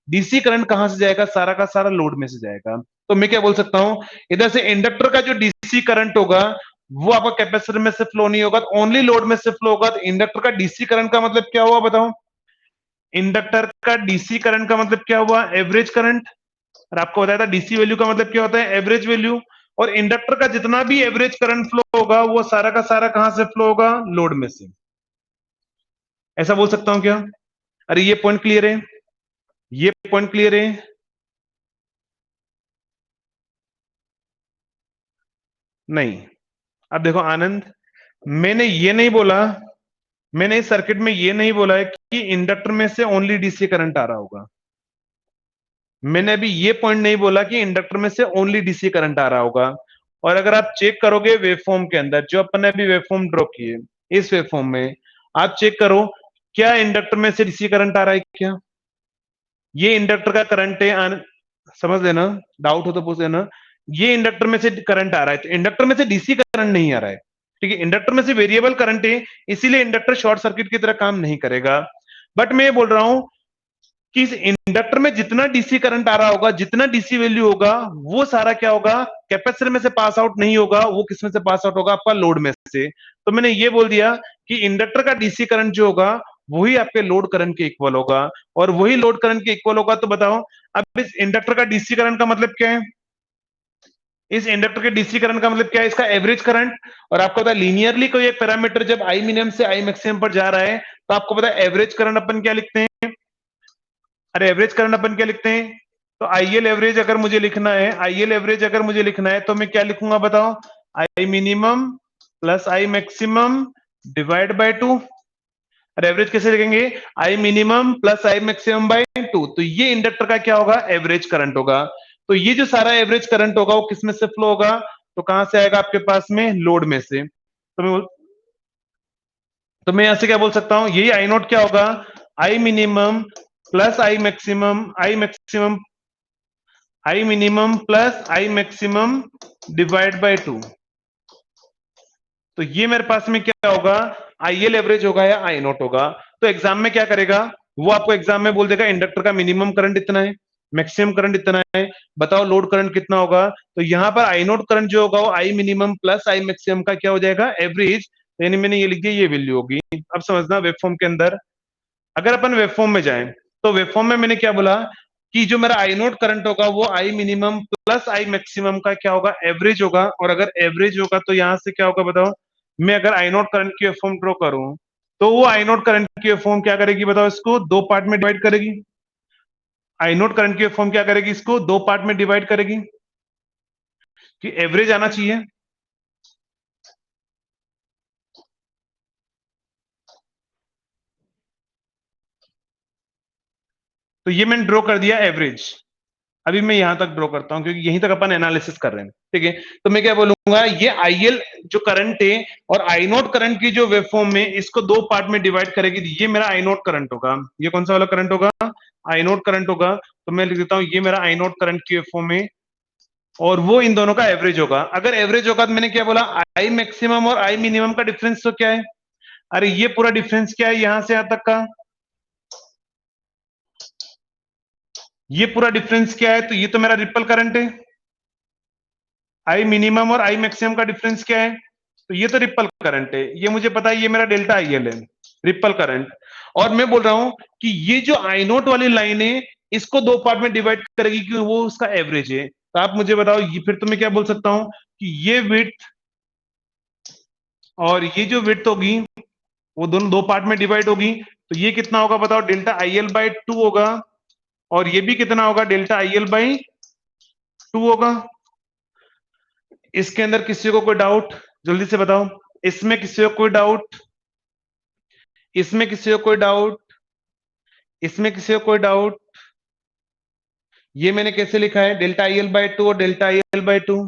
डीसी करंट कहां से जाएगा, सारा का सारा लोड में से जाएगा। तो मैं क्या बोल सकता हूं, इधर से इंडक्टर का जो डीसी करंट होगा वो आपका कैपेसिटर में से फ्लो नहीं होगा, ओनली लोड में से फ्लो होगा। तो इंडक्टर का डीसी करंट का मतलब क्या हुआ बताओ, इंडक्टर का डीसी करंट का मतलब क्या हुआ, एवरेज करंट। और आपको बताया था डीसी वैल्यू का मतलब क्या होता है, एवरेज वैल्यू। और इंडक्टर का जितना भी एवरेज करंट फ्लो होगा वो सारा का सारा कहां से फ्लो होगा, लोड में से। ऐसा बोल सकता हूं क्या, अरे ये पॉइंट क्लियर है, ये पॉइंट क्लियर है। नहीं। अब देखो आनंद, मैंने ये नहीं बोला, मैंने इस सर्किट में ये नहीं बोला है कि इंडक्टर में से ओनली डीसी करंट आ रहा होगा। मैंने अभी ये पॉइंट नहीं बोला कि इंडक्टर में से ओनली डीसी करंट आ रहा होगा। और अगर आप चेक करोगे वेवफॉर्म के अंदर, जो अपन ने अभी वेवफॉर्म ड्रॉ किए, इस वेवफॉर्म में आप चेक करो, क्या इंडक्टर में से डीसी करंट आ रहा है क्या? ये इंडक्टर का करंट है, समझ लेना, डाउट हो तो पूछ लेना। ये इंडक्टर में से करंट आ रहा है, तो इंडक्टर में से डीसी करंट नहीं आ रहा है, ठीक है। इंडक्टर में से वेरिएबल करंट है, इसीलिए इंडक्टर शॉर्ट सर्किट की तरह काम नहीं करेगा। बट मैं ये बोल रहा हूं कि इस इंडक्टर में जितना डीसी करंट आ रहा होगा, जितना डीसी वैल्यू होगा, वो सारा क्या होगा, कैपेसिटर में से पास आउट नहीं होगा, वो किस में से पास आउट होगा, आपका लोड में से। तो मैंने ये बोल दिया कि इंडक्टर का डीसी करंट जो होगा वही आपके लोड करंट के इक्वल होगा, और वही लोड करंट के इक्वल होगा। तो बताओ अब इस इंडक्टर का डीसी करंट का मतलब क्या है? इस इंडक्टर के डीसी करंट का मतलब क्या है? इसका एवरेज करंट। और आपको पता है लीनियरली कोई एक पैरामीटर जब आई मिनिमम से आई मैक्सिमम पर जा रहा है, तो आपको पता है एवरेज करंट अपन क्या लिखते हैं? अरे एवरेज करंट अपन क्या लिखते हैं? तो आईएल एवरेज अगर मुझे लिखना है, आईएल एवरेज अगर मुझे लिखना है, तो मैं क्या लिखूंगा बताओ? I minimum plus I maximum divide by 2। और एवरेज कैसे लिखेंगे? I minimum plus I maximum bye 2। तो ये इंडक्टर का क्या होगा? एवरेज करंट होगा। तो ये जो सारा एवरेज करंट होगा वो किस में से फ्लो होगा? तो कहां से आएगा आपके पास में? लोड में से। तो मैं यहां से क्या बोल सकता हूं? यही आई नोट क्या होगा? I minimum plus I maximum, I minimum plus I maximum divide by 2। तो ये मेरे पास में क्या होगा? आईएल एवरेज होगा या आई नोट होगा। तो एग्जाम में क्या करेगा वो? आपको एग्जाम में बोल देगा इंडक्टर का मिनिमम करंट इतना है, मैक्सिमम करंट इतना है, बताओ लोड करंट कितना होगा। तो यहां पर आई नोट करंट जो होगा वो I minimum plus I maximum का क्या हो जाएगा? एवरेज। यानी मैंने ये लिख दिया, ये वैल्यू होगी। अब समझना वेवफॉर्म के अंदर, अगर अपन वेवफॉर्म में जाएं, तो वेवफॉर्म में मैंने क्या बोला कि जो मेरा आई नोट करंट होगा वो I minimum plus I maximum का क्या होगा? एवरेज होगा। और अगर एवरेज होगा तो यहां से क्या होगा बताओ? मैं अगर आई नोट करंट की वेवफॉर्म ड्रॉ करूं, तो वो आई नोट करंट की वेवफॉर्म क्या करेगी बताओ? इसको दो पार्ट में डिवाइड करेगी। आई नोट करंट की वेवफॉर्म क्या करेगी? इसको दो पार्ट में डिवाइड करेगी कि एवरेज आना चाहिए। तो ये मैंने ड्रॉ कर दिया एवरेज। अभी मैं यहां तक ड्रॉ करता हूं क्योंकि यहीं तक अपन एनालिसिस कर रहे हैं, ठीक है। तो मैं क्या बोलूंगा, ये आईएल जो करंट है और आई नोट करंट की जो वेवफॉर्म में इसको दो पार्ट में डिवाइड करेगी, ये मेरा आई नोट करंट होगा। ये कौन सा वाला करंट होगा? आई नोट करंट होगा। तो मैं लिख देता हूं ये मेरा आई नोट करंट की वेवफॉर्म है, और वो इन दोनों का एवरेज होगा। अगर एवरेज होगा तो मैंने क्या बोला? आई मैक्सिमम और आई मिनिमम का डिफरेंस तो क्या है? अरे ये पूरा डिफरेंस क्या है यहां से यहां तक का? ये पूरा डिफरेंस क्या है? तो ये तो मेरा रिपल करंट है। आई मिनिमम और आई मैक्सिमम का डिफरेंस क्या है? तो ये तो रिपल करंट है, ये मुझे पता है, ये मेरा डेल्टा आईएल है, रिपल करंट। और मैं बोल रहा हूं कि ये जो आई नोट वाली लाइन है इसको दो पार्ट में डिवाइड करेगी कि वो उसका एवरेज है। तो आप मुझे बताओ, ये फिर तो मैं क्या बोल सकता हूं कि ये विड्थ और ये जो विड्थ होगी वो दोनों दो पार्ट में डिवाइड होगी। तो ये कितना होगा बताओ? डेल्टा आईएल बाय 2 होगा। और ये भी कितना होगा? डेल्टा आईएल बाय 2 होगा। इसके अंदर किसी को कोई डाउट? जल्दी से बताओ। इसमें किसी को कोई डाउट? इसमें किसी को कोई डाउट? इसमें किसी को कोई डाउट? ये मैंने कैसे लिखा है? डेल्टा आई एल बाय 2 और डेल्टा आई एल बाय 2।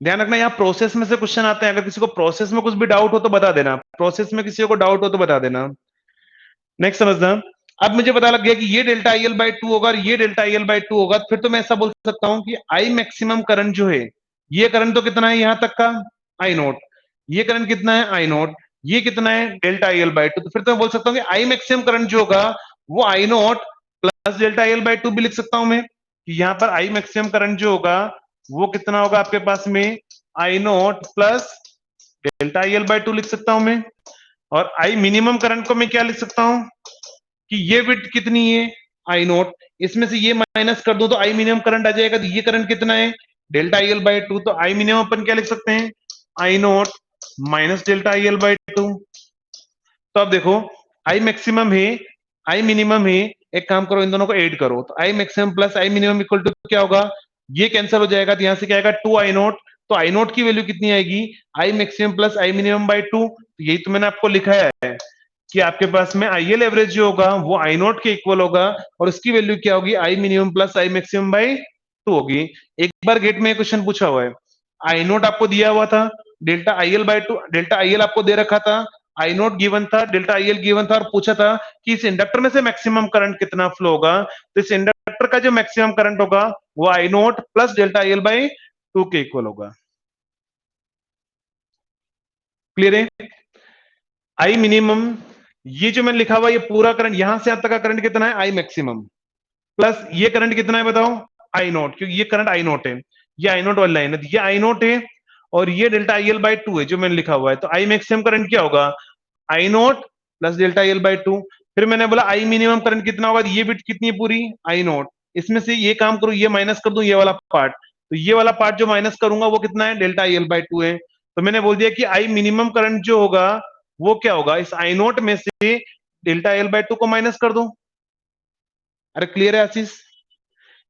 ध्यान रखना, यहाँ प्रोसेस में से क्वेश्चन आते हैं। अगर किसी को प्रोसेस में कुछ भी डाउट हो तो बता देना, प्रोसेस में किसी को डाउट हो तो बता देना। नेक्स्ट समझना। अब मुझे पता लग गया कि ये डेल्टा आई एल बाय 2 होगा और ये डेल्टा आई एल बाय 2 होगा। फिर तो मैं ऐसा बोल सकता हूं कि आई मैक्सिमम करंट जो है, ये करंट तो कितना है यहां तक का? आई नोट। ये करंट कितना है? आई नोट। ये कितना है? Delta I L by 2। तो फिर तो मैं बोल सकता हूँ कि आई मैक्सिमम करंट जो होगा वो I naught plus delta I L by 2 भी लिख सकता हूं मैं, कि यहाँ पर आई मैक्सिमम करंट जो होगा वो कितना होगा आपके पास में? I naught plus delta I L by 2 लिख सकता हूं मैं। और आई मिनिमम करंट को मैं क्या लिख सकता हूं कि ये विड्थ कितनी है? आई नोट। इसमें से ये माइनस कर दो तो आई मिनिमम करंट आ जाएगा। तो ये करंट कितना है? Delta I L by 2। तो आई मिनिमम अपन क्या लिख सकते हैं? I naught minus delta I L by 2। तो अब देखो, आई मैक्सिमम है, आई मिनिमम है, एक काम करो इन दोनों को ऐड करो। तो I maximum plus I minimum equal to क्या होगा? ये कैंसिल हो जाएगा, तो यहां से क्या आएगा 2 आई नोट, तो आई नोट की वैल्यू कितनी आएगी, आई maximum plus I minimum by 2, तो यही तो मैंने आपको लिखा है कि आपके पास में आईएल एवरेज जो होगा वो आई नोट के इक्वल होगा, और उसकी वैल्यू क्या होगी, I minimum plus I maximum by 2 होगी। एक बार गेट में क्वेश्चन पूछा हुआ है, आई नोट आपको दिया हुआ था, delta I L by 2, delta IL आपको दे रखा था, आई नोट गिवन था, डेल्टा आईएल गिवन था, और पूछा था कि इस इंडक्टर में से मैक्सिमम करंट कितना फ्लो होगा, तो इस इंडक्टर का जो मैक्सिमम करंट होगा वो I naught plus delta I L by 2 के इक्वल होगा। क्लियर है? आई मिनिमम, ये जो मैंने लिखा हुआ ये पूरा करंट, यहां से यहां तक का करंट कितना है, आई मैक्सिमम, प्लस ये करंट कितना है बताओ, आई नोट, क्योंकि ये करंट आई नोट है, ये आई नोट वाली लाइन है, ये आई नोट है, और ये डेल्टा आई एल बाई 2 है जो मैंने लिखा हुआ है, तो आई मैक्सिमम करंट क्या होगा, I naught plus delta I L by 2। फिर मैंने बोला आई मिनिमम करंट कितना होगा, ये बिट कितनी है पूरी, आई नोट, इसमें से ये काम करूं, ये माइनस कर दूं ये वाला पार्ट, तो ये वाला पार्ट जो माइनस करूंगा वो कितना है, डेल्टा आई एल बाई 2 है। तो मैंने बोल दिया कि आई मिनिमम करंट जो होगा वो क्या होगा, इस आई नोट में से डेल्टा आई एल बाई 2 को माइनस कर दो। अरे क्लियर है आशीष?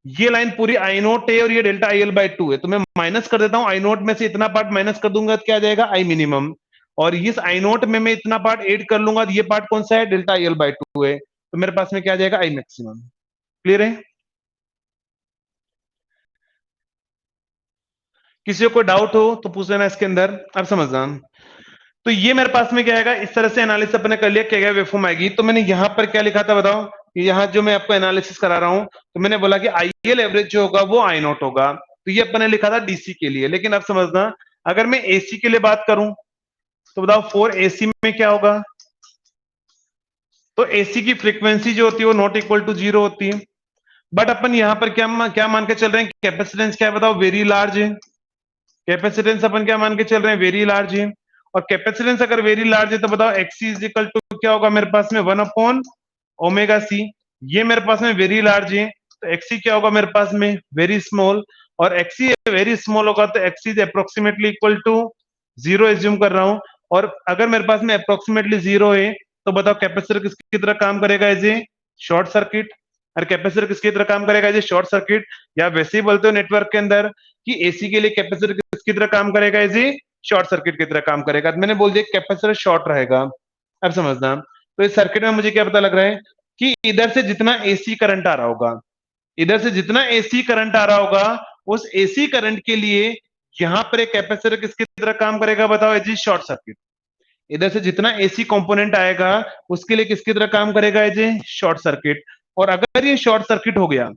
ये लाइन पूरी आई नोट है और ये डेल्टा आई एल बाई 2 है, तो मैं माइनस कर देता हूं, आई नोट में से इतना पार्ट माइनस कर दूंगा तो क्या आ जाएगा, आई मिनिमम, और इस आई नोट में मैं इतना पार्ट ऐड कर लूंगा, तो ये पार्ट कौन सा है, डेल्टा आई एल बाई 2 है, तो मेरे पास में क्या आ जाएगा, आई मैक्सिमम। क्लियर है? किसी को कोई डाउट हो तो पूछ लेना इसके अंदर, आप समझना। तो ये मेरे पास में क्या आएगा, इस तरह से एनालिसिस अपने कर लिया, क्या वेवफॉर्म आएगी। तो मैंने यहां पर क्या लिखा था बताओ, कि यहां जो मैं आपको एनालिसिस करा रहा हूं, तो मैंने बोला कि आईएल एवरेज जो होगा वो आई नोट होगा, तो ये अपने लिखा था डीसी के लिए। लेकिन अब समझना, अगर मैं एसी के लिए बात करूं तो बताओ फॉर एसी में क्या होगा, तो एसी की फ्रीक्वेंसी जो होती है वो नॉट इक्वल टू 0 होती है, बट अपन यहां पर क्या मान के चल रहे हैं, कैपेसिटेंस क्या है बताओ, वेरी लार्ज है, कैपेसिटेंस अपन क्या मान के चल रहे हैं, वेरी लार्ज है, और कैपेसिटेंस अगर वेरी लार्ज है तो बताओ एक्सी इज इक्वल टू क्या होगा मेरे पास में, 1 अपॉन ओमेगा सी, ये मेरे पास में वेरी लार्ज है, तो एक्सी क्या होगा मेरे पास में, वेरी स्मॉल, और एक्सी वेरी स्मॉल होगा तो XC is approximately equal to 0 assume कर रहा हूं, और अगर मेरे पास में अप्रोक्सीमेटली 0 है तो बताओ कैपेसिटर किसकी तरह काम करेगा, एज ए शॉर्ट सर्किट, और कैपेसिटर किसकी तरह काम करेगा, एज ए शॉर्ट सर्किट, या वैसे ही बोलते हो नेटवर्क के अंदर कि एसी के लिए कैपेसिटर किसकी तरह काम करेगा, एज ए शॉर्ट सर्किट की तरह काम करेगा, तो मैंने बोल दिया कैपेसिटर शॉर्ट रहेगा। अब समझना, तो इस सर्किट में मुझे क्या पता लग रहा है कि इधर से जितना एसी करंट आ रहा होगा, इधर से जितना एसी करंट आ रहा होगा, उस एसी करंट के लिए यहां पर एक कैपेसिटर किसकी तरह काम करेगा बताओ, एज ए शॉर्ट सर्किट, इधर से जितना एसी कंपोनेंट आएगा उसके लिए किसकी तरह काम करेगा, एज ए शॉर्ट सर्किट, और अगर ये शॉर्ट सर्किट हो गया,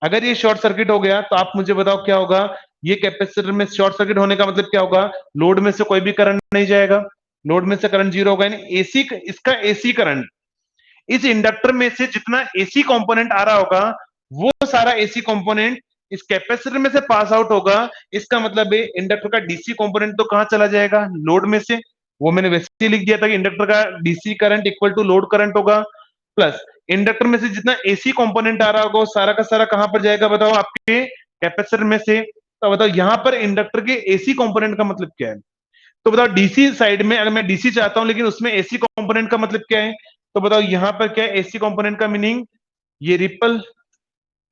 अगर ये शॉर्ट सर्किट हो गया तो आप मुझे बताओ क्या होगा, ये कैपेसिटर में शॉर्ट सर्किट होने का मतलब क्या होगा, लोड में से कोई भी करंट नहीं जाएगा, लोड में से करंट 0 होगा, यानी एसी, इसका एसी करंट इस इंडक्टर में से जितना एसी कंपोनेंट आ रहा होगा वो सारा एसी कंपोनेंट इस कैपेसिटर में से पास आउट होगा, इसका मतलब है इंडक्टर का डीसी कंपोनेंट तो कहां चला जाएगा, लोड में से, वो मैंने वैसे ही लिख दिया था कि इंडक्टर का DC current equal to load current होगा, प्लस इंडक्टर में से जितना एसी कंपोनेंट आ रहा होगा वो सारा का सारा कहां पर जाएगा बताओ, आपके कैपेसिटर में से, तो बताओ यहां पर इंडक्टर के एसी कंपोनेंट का मतलब क्या है, तो बताओ डीसी साइड में अगर मैं डीसी चाहता हूं लेकिन उसमें एसी कंपोनेंट का मतलब क्या है, तो बताओ यहां पर क्या है, एसी कंपोनेंट का मीनिंग ये रिपल,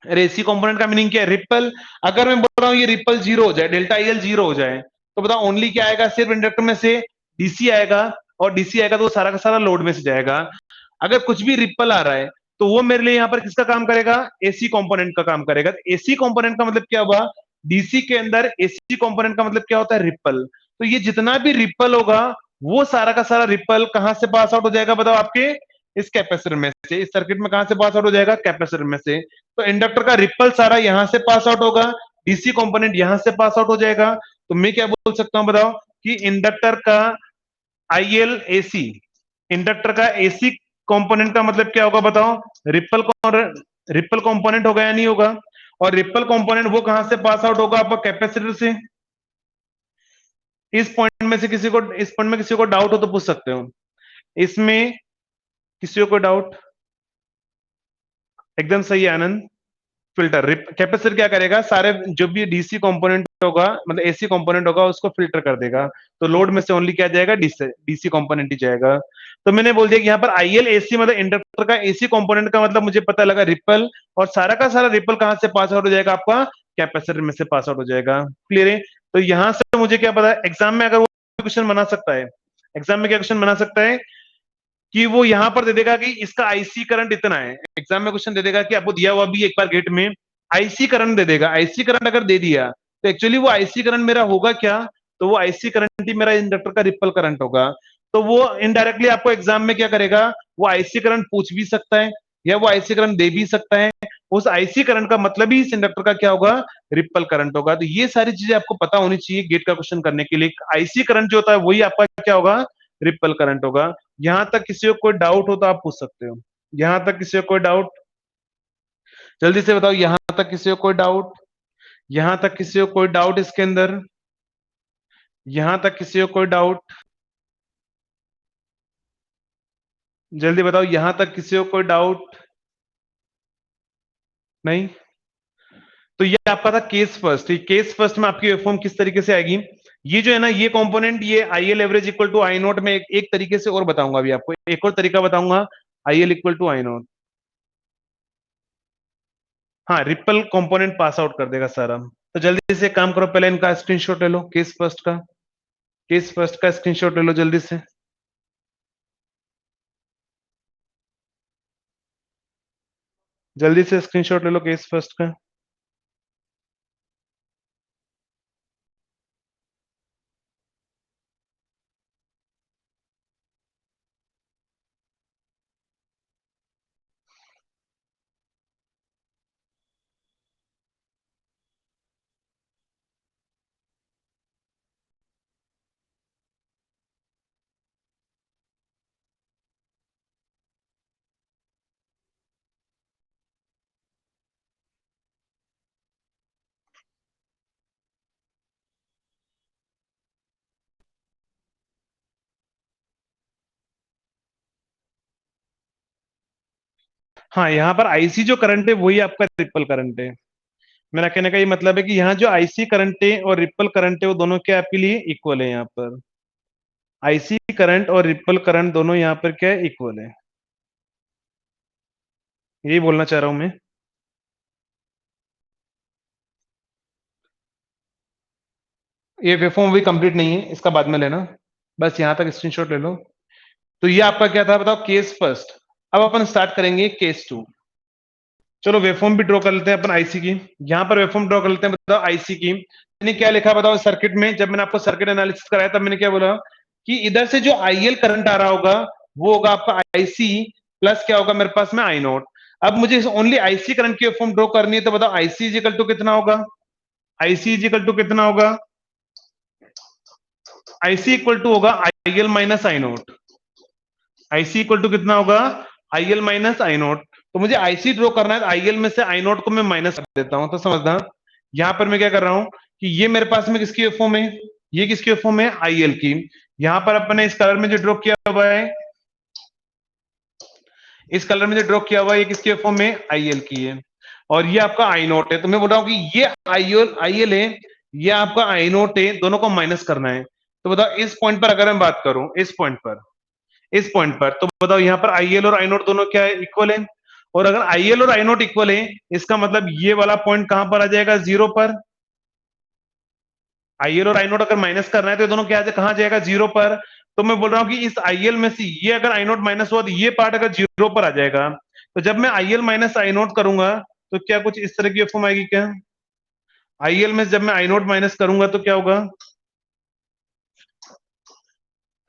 एसी कंपोनेंट का मीनिंग क्या है, रिपल, अगर मैं बोल रहा हूं ये रिपल 0 हो जाए, डेल्टा आई एल 0 हो जाए, तो बताओ ओनली क्या आएगा, सिर्फ इंडक्टर में से डीसी आएगा, और डीसी आएगा तो वो सारा का सारा लोड में से जाएगा, अगर कुछ भी रिपल आ रहा है तो वो मेरे लिए यहाँ पर किसका काम करेगा, एसी कंपोनेंट का काम करेगा, एसी कंपोनेंट का मतलब क्या हुआ, डीसी के अंदर एसी कंपोनेंट का मतलब क्या होता है, रिपल, तो ये जितना भी रिपल होगा वो सारा का सारा रिपल कहां से पास आउट हो जाएगा बताओ, आपके इस कैपेसिटर में से, इस सर्किट में कहां से पास आउट हो जाएगा, कैपेसिटर में से, तो इंडक्टर का रिपल सारा यहां से पास आउट होगा, डीसी कंपोनेंट यहां से पास आउट हो जाएगा, तो मैं क्या बोल सकता हूं बताओ, कि इंडक्टर का आईएल एसी, इंडक्टर का एसी कंपोनेंट का मतलब क्या होगा बताओ, रिपल रिपल कंपोनेंट होगा या नहीं होगा, और रिपल कंपोनेंट वो कहां से पास आउट होगा, आपका कैपेसिटर से। इस पॉइंट में से किसी को, इस पॉइंट में किसी को डाउट हो तो पूछ सकते हो, इसमें किसी को डाउट, एकदम सही है आनंद। फिल्टर, कैपेसिटर क्या करेगा, सारे जो भी डीसी कंपोनेंट होगा मतलब एसी कंपोनेंट होगा उसको फिल्टर कर देगा, तो लोड में से ओनली क्या जाएगा, डीसी कंपोनेंट ही जाएगा, तो मैंने बोल दिया कि यहाँ पर आईएल एसी मतलब इंडक्टर का एसी कंपोनेंट का मतलब मुझे पता लगा रिपल, और सारा का सारा रिपल कहां से पास आउट हो जाएगा, आपका कैपेसिटर में से पास आउट हो जाएगा। क्लियर है? तो यहां से मुझे क्या पता है, एग्जाम में अगर वो क्वेश्चन बना सकता है, एग्जाम में क्या क्वेश्चन बना सकता है कि वो यहां पर दे देगा कि इसका आईसी करंट इतना है। एग्जाम में क्वेश्चन दे देगा कि आपको दिया हुआ भी एक बार गेट में आईसी करंट दे देगा। आईसी करंट अगर दे दिया तो एक्चुअली वो आईसी करंट मेरा होगा क्या, तो वो आईसी करंट ही मेरा इंडक्टर का रिपल करंट होगा। तो वो इनडायरेक्टली आपको एग्जाम में क्या करेगा, वो आईसी करंट पूछ भी सकता है या वो आईसी करंट दे भी सकता है। उस आईसी करंट का मतलब ही इस इंडक्टर का क्या होगा, रिपल करंट होगा। तो ये सारी चीजें आपको पता होनी चाहिए गेट का क्वेश्चन करने के लिए। आईसी करंट जो होता है वही आपका क्या होगा, रिपल करंट होगा। यहां तक किसी को कोई डाउट हो तो आप पूछ सकते हो। यहां तक किसी को कोई डाउट, जल्दी से बताओ। यहां तक किसी को कोई डाउट, यहां तक किसी को कोई डाउट इसके अंदर, यहां तक किसी को कोई डाउट, जल्दी बताओ। यहां तक किसी को कोई डाउट नहीं? तो ये आपका था केस फर्स्ट। केस फर्स्ट में आपकी वेवफॉर्म किस तरीके से आएगी, ये जो है ना, ये कंपोनेंट, ये I L average equal to I naught में एक तरीके से और बताऊंगा अभी आपको, एक और तरीका बताऊंगा। I L equal to I naught, हाँ, रिपल कंपोनेंट पास आउट कर देगा सारा। तो जल्दी से काम करो, पहले इनका स्क्रीनशॉट ले लो, केस फर्स्ट का, केस फर्स्ट का स्क्रीनशॉट ले लो जल्दी से। जल्दी से स्क्रीनशॉट ले लो केस फर्स्ट का। हाँ, यहाँ पर आईसी जो करंट है वही आपका रिपल करंट है। मेरा कहने का ये मतलब है कि यहाँ जो आईसी करंट है और रिपल करंट है वो दोनों क्या आपके लिए इक्वल है। यहाँ पर आईसी करंट और रिपल करंट दोनों यहाँ पर क्या है, इक्वल है। यही बोलना चाह रहा हूं मैं। ये वेवफॉर्म भी कंप्लीट नहीं है, इसका बाद में लेना, बस यहाँ तक स्क्रीनशॉट ले लो। तो ये आपका क्या था बताओ, केस फर्स्ट। अब अपन स्टार्ट करेंगे केस टू। चलो वेवफॉर्म भी ड्रॉ कर लेते हैं अपन आईसी की। यहाँ पर वेवफॉर्म ड्रॉ कर लेते हैं, बताओ आईसी की मैंने क्या लिखा बताओ सर्किट में। जब मैंने आपको सर्किट एनालिसिस कराया तब मैंने क्या बोला कि इधर से जो आईएल करंट आ रहा होगा वो होगा आपका आईसी प्लस क्या होगा मेरे पास में आई नोट। अब मुझे ओनली आईसी करंट की वेवफॉर्म ड्रॉ करनी है, तो बताओ आईसी इजिकल टू कितना होगा, आईसी इजिकल टू कितना होगा, आईसी इक्वल टू होगा IL minus I naught. IC equal to कितना होगा, आईएल माइनस आई नोट। तो मुझे आईसी ड्रॉ करना है, तो आईएल में से आई नोट को मैं माइनस कर देता हूं। तो समझना यहां पर मैं क्या कर रहा हूं कि ये मेरे पास में किसकी फॉर्म है, ये किसकी फॉर्म है, आईएल की। यहां पर अपने इस कलर में जो ड्रॉ किया हुआ है, इस कलर में जो ड्रॉ किया हुआ है ये किसकी फॉर्म में, आईएल की है। और ये आपका आई नोट है। तो मैं बोल रहा हूं कि ये आईएल आईएल है, ये आपका आई नोट है, दोनों को माइनस करना है। तो बताओ इस पॉइंट पर अगर मैं बात करूं, इस पॉइंट पर, इस पॉइंट पर, तो बताओ यहां पर आईएल और आई नोट दोनों क्या है, इक्वल है। और अगर आईएल और आई नोट इक्वल है, इसका मतलब ये वाला पॉइंट कहां पर आ जाएगा, जीरो पर। आईएल और आई नोट अगर माइनस करना है तो दोनों क्या कहां जाएगा, जीरो पर। तो मैं बोल रहा हूं कि इस आईएल में से ये अगर आई नोट माइनस हुआ तो ये पार्ट अगर जीरो पर आ जाएगा। तो जब मैं आईएल माइनस आई नोट करूंगा तो क्या कुछ इस तरह की फॉर्म आएगी क्या, आईएल में जब मैं आई नोट माइनस करूंगा तो क्या होगा,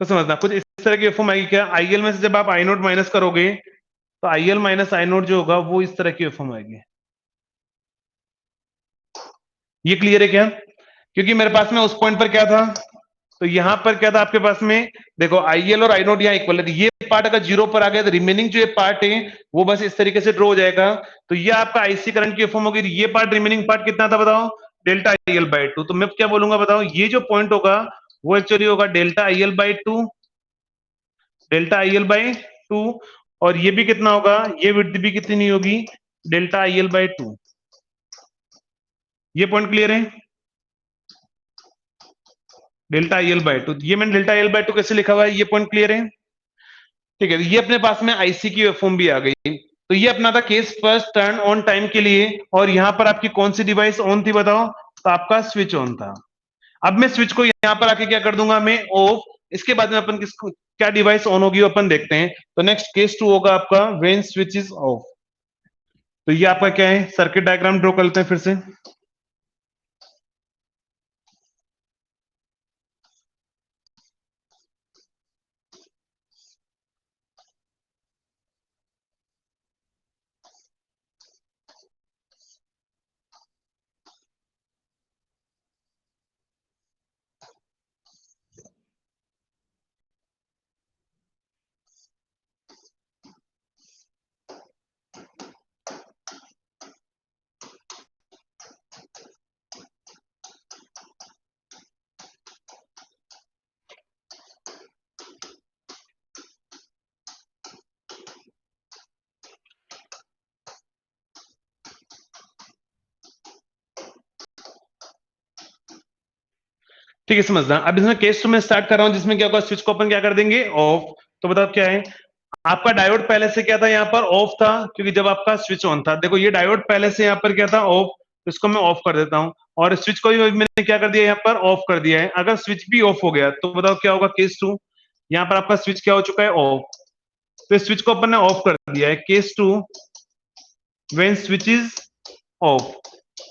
तो समझना कुछ इस तरह की फॉर्म आएगी क्या। आईएल में से जब आप आई नोट माइनस करोगे तो आईएल माइनस आई नोट जो होगा वो इस तरह की फॉर्म आएगी। ये क्लियर है क्या, क्योंकि मेरे पास में उस पॉइंट पर क्या था, तो यहां पर क्या था आपके पास में, देखो आईएल और आई नोट यहाँ इक्वल है। ये पार्ट अगर जीरो पर आ गया तो रिमेनिंग जो ये पार्ट है वो बस इस तरीके से ड्रॉ हो जाएगा। तो ये आपका आईसी करंट की फॉर्म होगी। ये पार्ट रिमेनिंग पार्ट कितना था बताओ, डेल्टा आईएल बाई टू। तो मैं क्या बोलूंगा बताओ, ये जो पॉइंट होगा वो एक्चुअली होगा delta I L by two, delta I L by two. और ये भी कितना होगा, ये विड्थ भी कितनी होगी, डेल्टा आईएल बाई टू। ये पॉइंट क्लियर है, डेल्टा आईएल बाई टू। ये मैंने डेल्टा आईएल बाई टू कैसे लिखा हुआ है, ये पॉइंट क्लियर है। ठीक है, ये अपने पास में आईसी की फॉर्म भी आ गई। तो ये अपना था case first turn on time के लिए, और यहां पर आपकी कौन सी डिवाइस ऑन थी बताओ? तो आपका स्विच ऑन था। अब मैं स्विच को यहां पर आके क्या कर दूंगा, मैं ऑफ। इसके बाद में अपन किसको क्या डिवाइस ऑन होगी अपन देखते हैं। तो नेक्स्ट केस 2 होगा आपका व्हेन स्विच इज ऑफ। तो ये आपका क्या है, सर्किट डायग्राम ड्रॉ करते हैं फिर से। ठीक है, समझना। अब इसमें केस 2 में स्टार्ट कर रहा हूं, जिसमें क्या होगा, स्विच को अपन क्या कर देंगे, ऑफ। तो बताओ क्या है, आपका डायोड पहले से क्या था, यहाँ पर ऑफ था, क्योंकि जब आपका स्विच ऑन था। देखो ये डायोड पहले से यहाँ पर क्या था, ऑफ। तो इसको मैं ऑफ कर देता हूं, और स्विच को भी मैंने क्या कर दिया, यहाँ पर ऑफ कर दिया है। अगर स्विच भी ऑफ हो गया तो बताओ क्या होगा, केस 2। यहाँ पर आपका स्विच क्या हो चुका है, ऑफ। तो स्विच को अपन ने ऑफ कर दिया है। Case 2 when switch is of,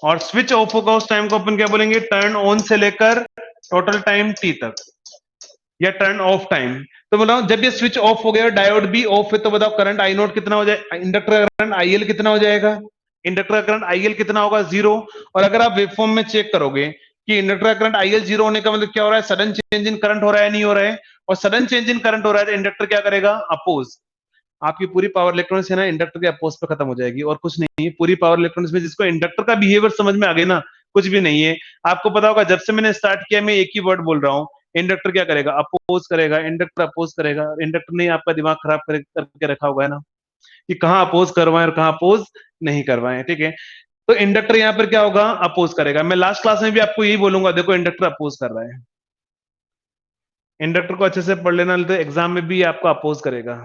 और स्विच ऑफ होगा उस टाइम को अपन क्या बोलेंगे, टर्न ऑन से लेकर टोटल टाइम टी तक, या टर्न ऑफ टाइम। तो बताओ जब ये स्विच ऑफ हो गया, डायोड भी ऑफ है, तो बताओ करंट आई नोट कितना हो जाए, इंडक्टर करंट आईएल कितना हो जाएगा, इंडक्टर करंट आईएल कितना होगा, 0। और अगर आप वेवफॉर्म में चेक करोगे कि इंडक्टर करंट आईएल 0 होने का मतलब क्या हो रहा है, सडन चेंज इन करंट हो रहा है, नहीं हो रहा है। और सडन चेंज इन करंट हो रहा है तो इंडक्टर क्या करेगा, अपोज। आपकी पूरी पावर इलेक्ट्रॉनिक्स है ना, इंडक्टर के अपोज पे खत्म हो जाएगी, और कुछ नहीं है पूरी पावर इलेक्ट्रॉनिक्स में। जिसको इंडक्टर का बिहेवियर समझ में आ गया ना, कुछ भी नहीं है। आपको पता होगा जब से मैंने स्टार्ट किया, मैं एक ही वर्ड बोल रहा हूँ, इंडक्टर क्या करेगा, अपोज करेगा। इंडक्टर अपोज करेगा, इंडक्टर ने आपका दिमाग खराब करके रखा हुआ है ना, कि कहाँ अपोज करवाएं और कहाँ अपोज नहीं करवाएं, ठीक है। तो इंडक्टर यहाँ पर क्या होगा, अपोज करेगा। मैं लास्ट क्लास में भी आपको यही बोलूंगा, देखो इंडक्टर अपोज कर रहा है। इंडक्टर को अच्छे से पढ़ लेना, तो एग्जाम में भी आपको अपोज करेगा।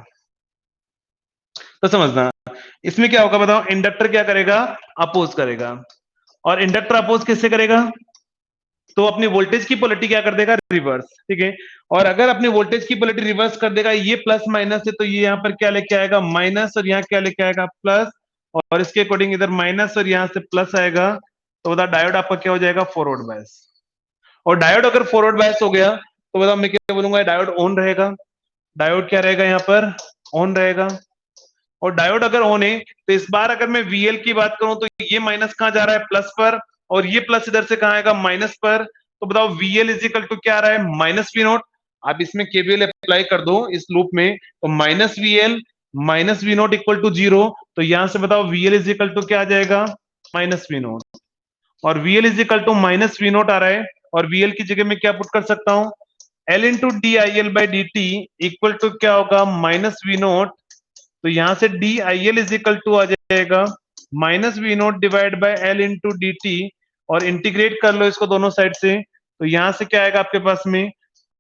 तो समझना, इसमें क्या होगा बताओ, इंडक्टर क्या करेगा, अपोज करेगा। और इंडक्टर अपोज किससे करेगा, तो अपनी वोल्टेज की पोलैरिटी क्या कर देगा, रिवर्स, ठीक है। और अगर अपनी वोल्टेज की पोलैरिटी रिवर्स कर देगा, ये प्लस माइनस है, तो ये यहाँ पर क्या लेके आएगा, माइनस, और यहाँ क्या लेके आएगा, प्लस। और इसके अकॉर्डिंग इधर माइनस और यहाँ से प्लस आएगा। तो बताओ डायोड आपका क्या हो जाएगा, फॉरवर्ड बायस। और डायोड अगर फॉरवर्ड बायस हो गया, तो बताओ मैं क्या बोलूंगा, डायोड ऑन रहेगा। डायोड क्या रहेगा, यहाँ पर ऑन रहेगा। और डायोड अगर ऑन है, तो इस बार अगर मैं वीएल की बात करूं, तो ये माइनस कहां जा रहा है, प्लस पर। और ये प्लस इधर से कहां आएगा, माइनस पर। तो बताओ वीएल इज इक्वल टू क्या आ रहा है, माइनस वी नोट। आप इसमें केवीएल अप्लाई कर दो इस लूप में, तो minus VL minus V naught equal to 0। तो यहां से बताओ वीएल इज इक्वल टू क्या आ जाएगा, माइनस वी नोट। और V L is equal to minus V naught आ रहा है, और वीएल की जगह में क्या पुट कर सकता हूं, L into D I L by D T equal to क्या होगा, माइनस वी नोट। तो यहां से D I L is equal to आ जाएगा minus V naught divide by L into D T. और इंटीग्रेट कर लो इसको दोनों साइड से, तो यहां से क्या आएगा आपके पास में,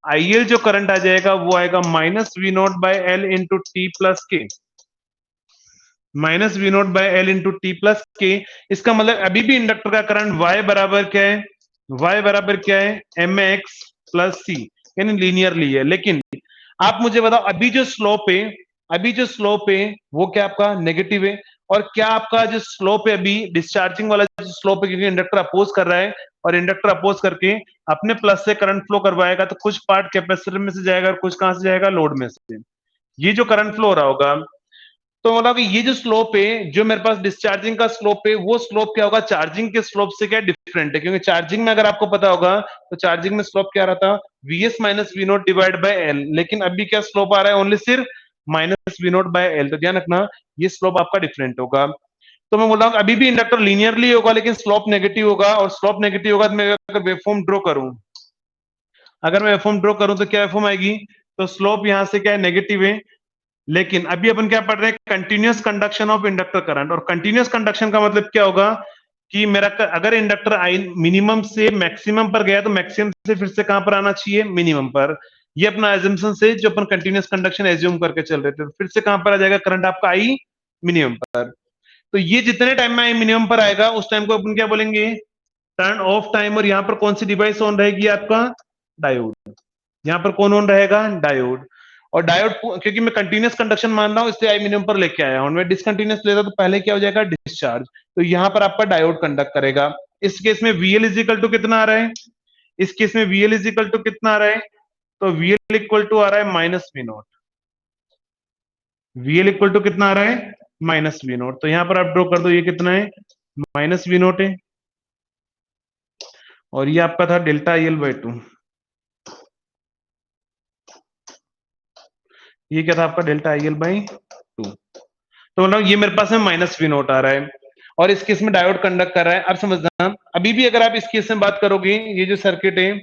आई एल जो करंट आ जाएगा वो आएगा minus V naught by L into T plus K, minus V naught by L into T plus K. इसका मतलब अभी भी इंडक्टर का करंट y बराबर क्या है, y बराबर क्या है, एम एक्स प्लस सी, यानी लीनियरली है। लेकिन आप मुझे बताओ, अभी जो स्लोप है, अभी जो स्लोप है वो क्या आपका नेगेटिव है। और क्या आपका जो स्लोप है अभी डिस्चार्जिंग वाला जो स्लोप है, क्योंकि इंडक्टर अपोज कर रहा है, और इंडक्टर अपोज करके अपने प्लस से करंट फ्लो करवाएगा, तो कुछ पार्ट कैपेसिटर में से जाएगा और कुछ कहां से जाएगा, लोड में से। ये जो करंट फ्लो हो रहा होगा, तो मतलब कि ये जो स्लोप है, जो मेरे पास डिस्चार्जिंग का स्लोप है, वो स्लोप क्या होगा, चार्जिंग के स्लोप से क्या डिफरेंट है। क्योंकि चार्जिंग में अगर आपको पता होगा, तो चार्जिंग में स्लोप क्या रहा था, VS minus V naught divide by L. लेकिन अभी क्या स्लोप आ रहा है, ओनली सिर्फ minus V naught by L. तो ध्यान रखना, ये स्लोप आपका डिफरेंट होगा। तो मैं बोल रहा हूँ अभी भी इंडक्टर लीनियरली होगा, लेकिन स्लोप नेगेटिव होगा। और स्लोप नेगेटिव होगा तो मैं अगर वेवफॉर्म ड्रॉ करूं, अगर मैं वेवफॉर्म ड्रॉ करूं तो क्या वेवफॉर्म आएगी, तो स्लोप यहां से क्या है, नेगेटिव है। लेकिन अभी अपन क्या पढ़ रहे हैं, continuous conduction of inductor current. और कंटिन्यूअस कंडक्शन का मतलब क्या होगा, कि मेरा अगर इंडक्टर आई मिनिमम से मैक्सिमम पर गया, तो मैक्सिमम से फिर से कहां पर आना चाहिए, मिनिमम पर। ये अपना एजम्पशन से जो अपन कंटिन्यूअस कंडक्शन एज्यूम करके चल रहे थे, तो फिर से कहां पर आ जाएगा करंट आपका आई मिनिमम पर। तो ये जितने टाइम में मिनिमम पर आएगा उस टाइम को अपन क्या बोलेंगे, टर्न ऑफ टाइम। और यहां पर कौन सी डिवाइस ऑन रहेगी, आपका डायोड। यहां पर कौन ऑन रहेगा, डायोड। और डायोड क्योंकि मैं कंटिन्यूअस कंडक्शन मान रहा हूं इसलिए आई मिनिमम पर लेके आया हूं। मैं डिसकंटिन्यूअस लेता तो पहले क्या हो जाएगा, डिस्चार्ज। तो यहां पर आपका डायोड कंडक्ट करेगा। इस केस में VL इज इक्वल टू कितना आ रहा है, इस केस में VL इज इक्वल टू कितना आ रहा है, तो VL इक्वल टू आ रहा है minus V naught. VL equal to कितना आ रहा है, माइनस वी नॉट। तो यहां पर आप ड्रॉ कर दो, ये कितना है, माइनस वी नॉट है। और ये आपका था डेल्टा IL/2। ये क्या था आपका, डेल्टा IL/2। तो मतलब ये मेरे पास में माइनस वी नॉट आ रहा है। और इस केस में डायोड कंडक्ट कर रहा है। अब समझना, अभी भी अगर आप इस केस में बात करोगे, ये जो सर्किट है,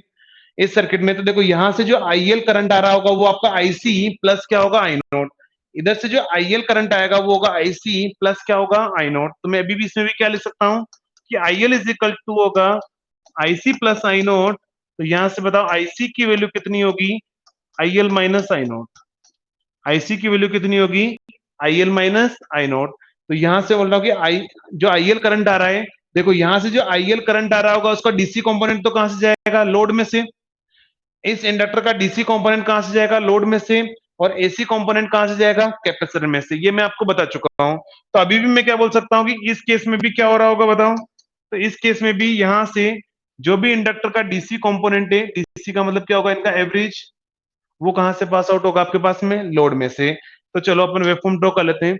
इस सर्किट में तो देखो यहां से जो IL करंट आ रहा होगा वो आपका IC प्लस क्या होगा, I नॉट। इधर से जो IL करंट आएगा वो होगा IC प्लस क्या होगा, I नॉट। तो मैं अभी भी इसमें भी क्या लिख सकता हूं कि IL इज इक्वल टू होगा IC प्लस I नॉट। तो यहां से बताओ IC की वैल्यू कितनी होगी, IL minus I not. IC की वैल्यू कितनी होगी, IL माइनस I नॉट। तो यहां से बोल रहा हूं कि आई जो IL करंट आ रहा है, देखो यहां से जो IL करंट आ रहा होगा उसका डीसी कंपोनेंट तो कहां से जाएगा, लोड में से। इस इंडक्टर का डीसी कंपोनेंट कहां से जाएगा, लोड में से। और एसी कंपोनेंट कहां से जाएगा, कैपेसिटर में से। ये मैं आपको बता चुका हूं। तो अभी भी मैं क्या बोल सकता हूं कि इस केस में भी क्या हो रहा होगा बताओ। तो इस केस में भी यहां से जो भी इंडक्टर का डीसी कंपोनेंट है, डीसी का मतलब क्या होगा, इनका एवरेज, वो कहां से पास आउट होगा आपके पास में, लोड में से। तो चलो अपन वेवफॉर्म ड्रॉ कर लेते हैं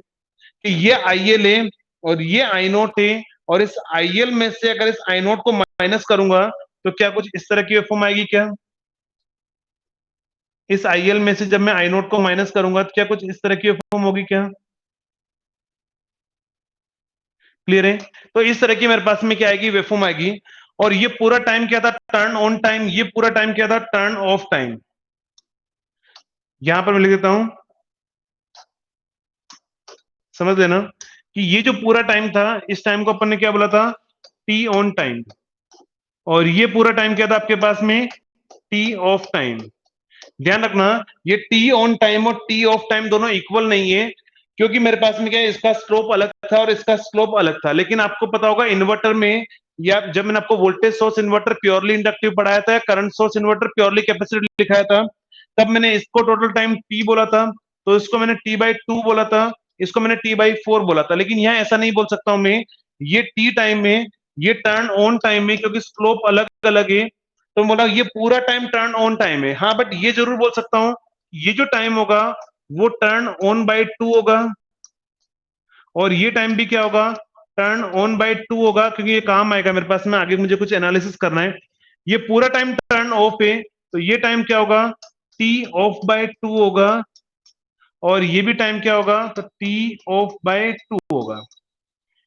कि ये IL है और ये I नोट है। और इस IL में से अगर इस I नोट को माइनस करूंगा तो क्या कुछ इस तरह की वेवफॉर्म आएगी क्या, इस IL में से जब मैं I नोट को माइनस करूंगा तो क्या कुछ इस तरह की वेवफॉर्म होगी क्या, क्लियर है। तो इस तरह की मेरे पास में क्या आएगी, वेवफॉर्म आएगी। और ये पूरा टाइम क्या था, टर्न ऑन टाइम। ये पूरा टाइम क्या था, टर्न ऑफ टाइम। यहां पर मैं लिख देता हूं, समझ लेना कि ये जो पूरा टाइम था, इस टाइम को अपन ने क्या बोला था, टी ऑन टाइम। और ये पूरा टाइम क्या था आपके पास में, टी ऑफ टाइम। ध्यान रखना, ये टी ऑन टाइम और टी ऑफ टाइम दोनों इक्वल नहीं है। क्योंकि मेरे पास में क्या है, इसका स्लोप अलग था और इसका स्लोप अलग था। लेकिन आपको पता होगा इन्वर्टर में, या जब मैंने आपको voltage source inverter purely inductive पढ़ाया था, current source inverter purely capacitive दिखाया था, तब मैंने इसको टोटल टाइम टी बोला था, तो इसको मैंने T/2 बोला था, इसको मैंने T/4 बोला था। लेकिन यहां ऐसा नहीं बोल सकता हूं मैं, ये टी टाइम में, ये टर्न ऑन टाइम में, क्योंकि स्लोप अलग अलग है। तो बोला ये पूरा टाइम टर्न ऑन टाइम है। हाँ, बट ये जरूर बोल सकता हूं, ये जो टाइम होगा वो टर्न ऑन/2 होगा। और ये टाइम भी क्या होगा, टर्न ऑन/2 होगा। क्योंकि ये काम आएगा मेरे पास में, आगे मुझे कुछ एनालिसिस करना है। ये पूरा टाइम टर्न ऑफ है, तो ये टाइम क्या होगा, T/2 होगा। और ये भी टाइम क्या होगा, तो T/2 होगा।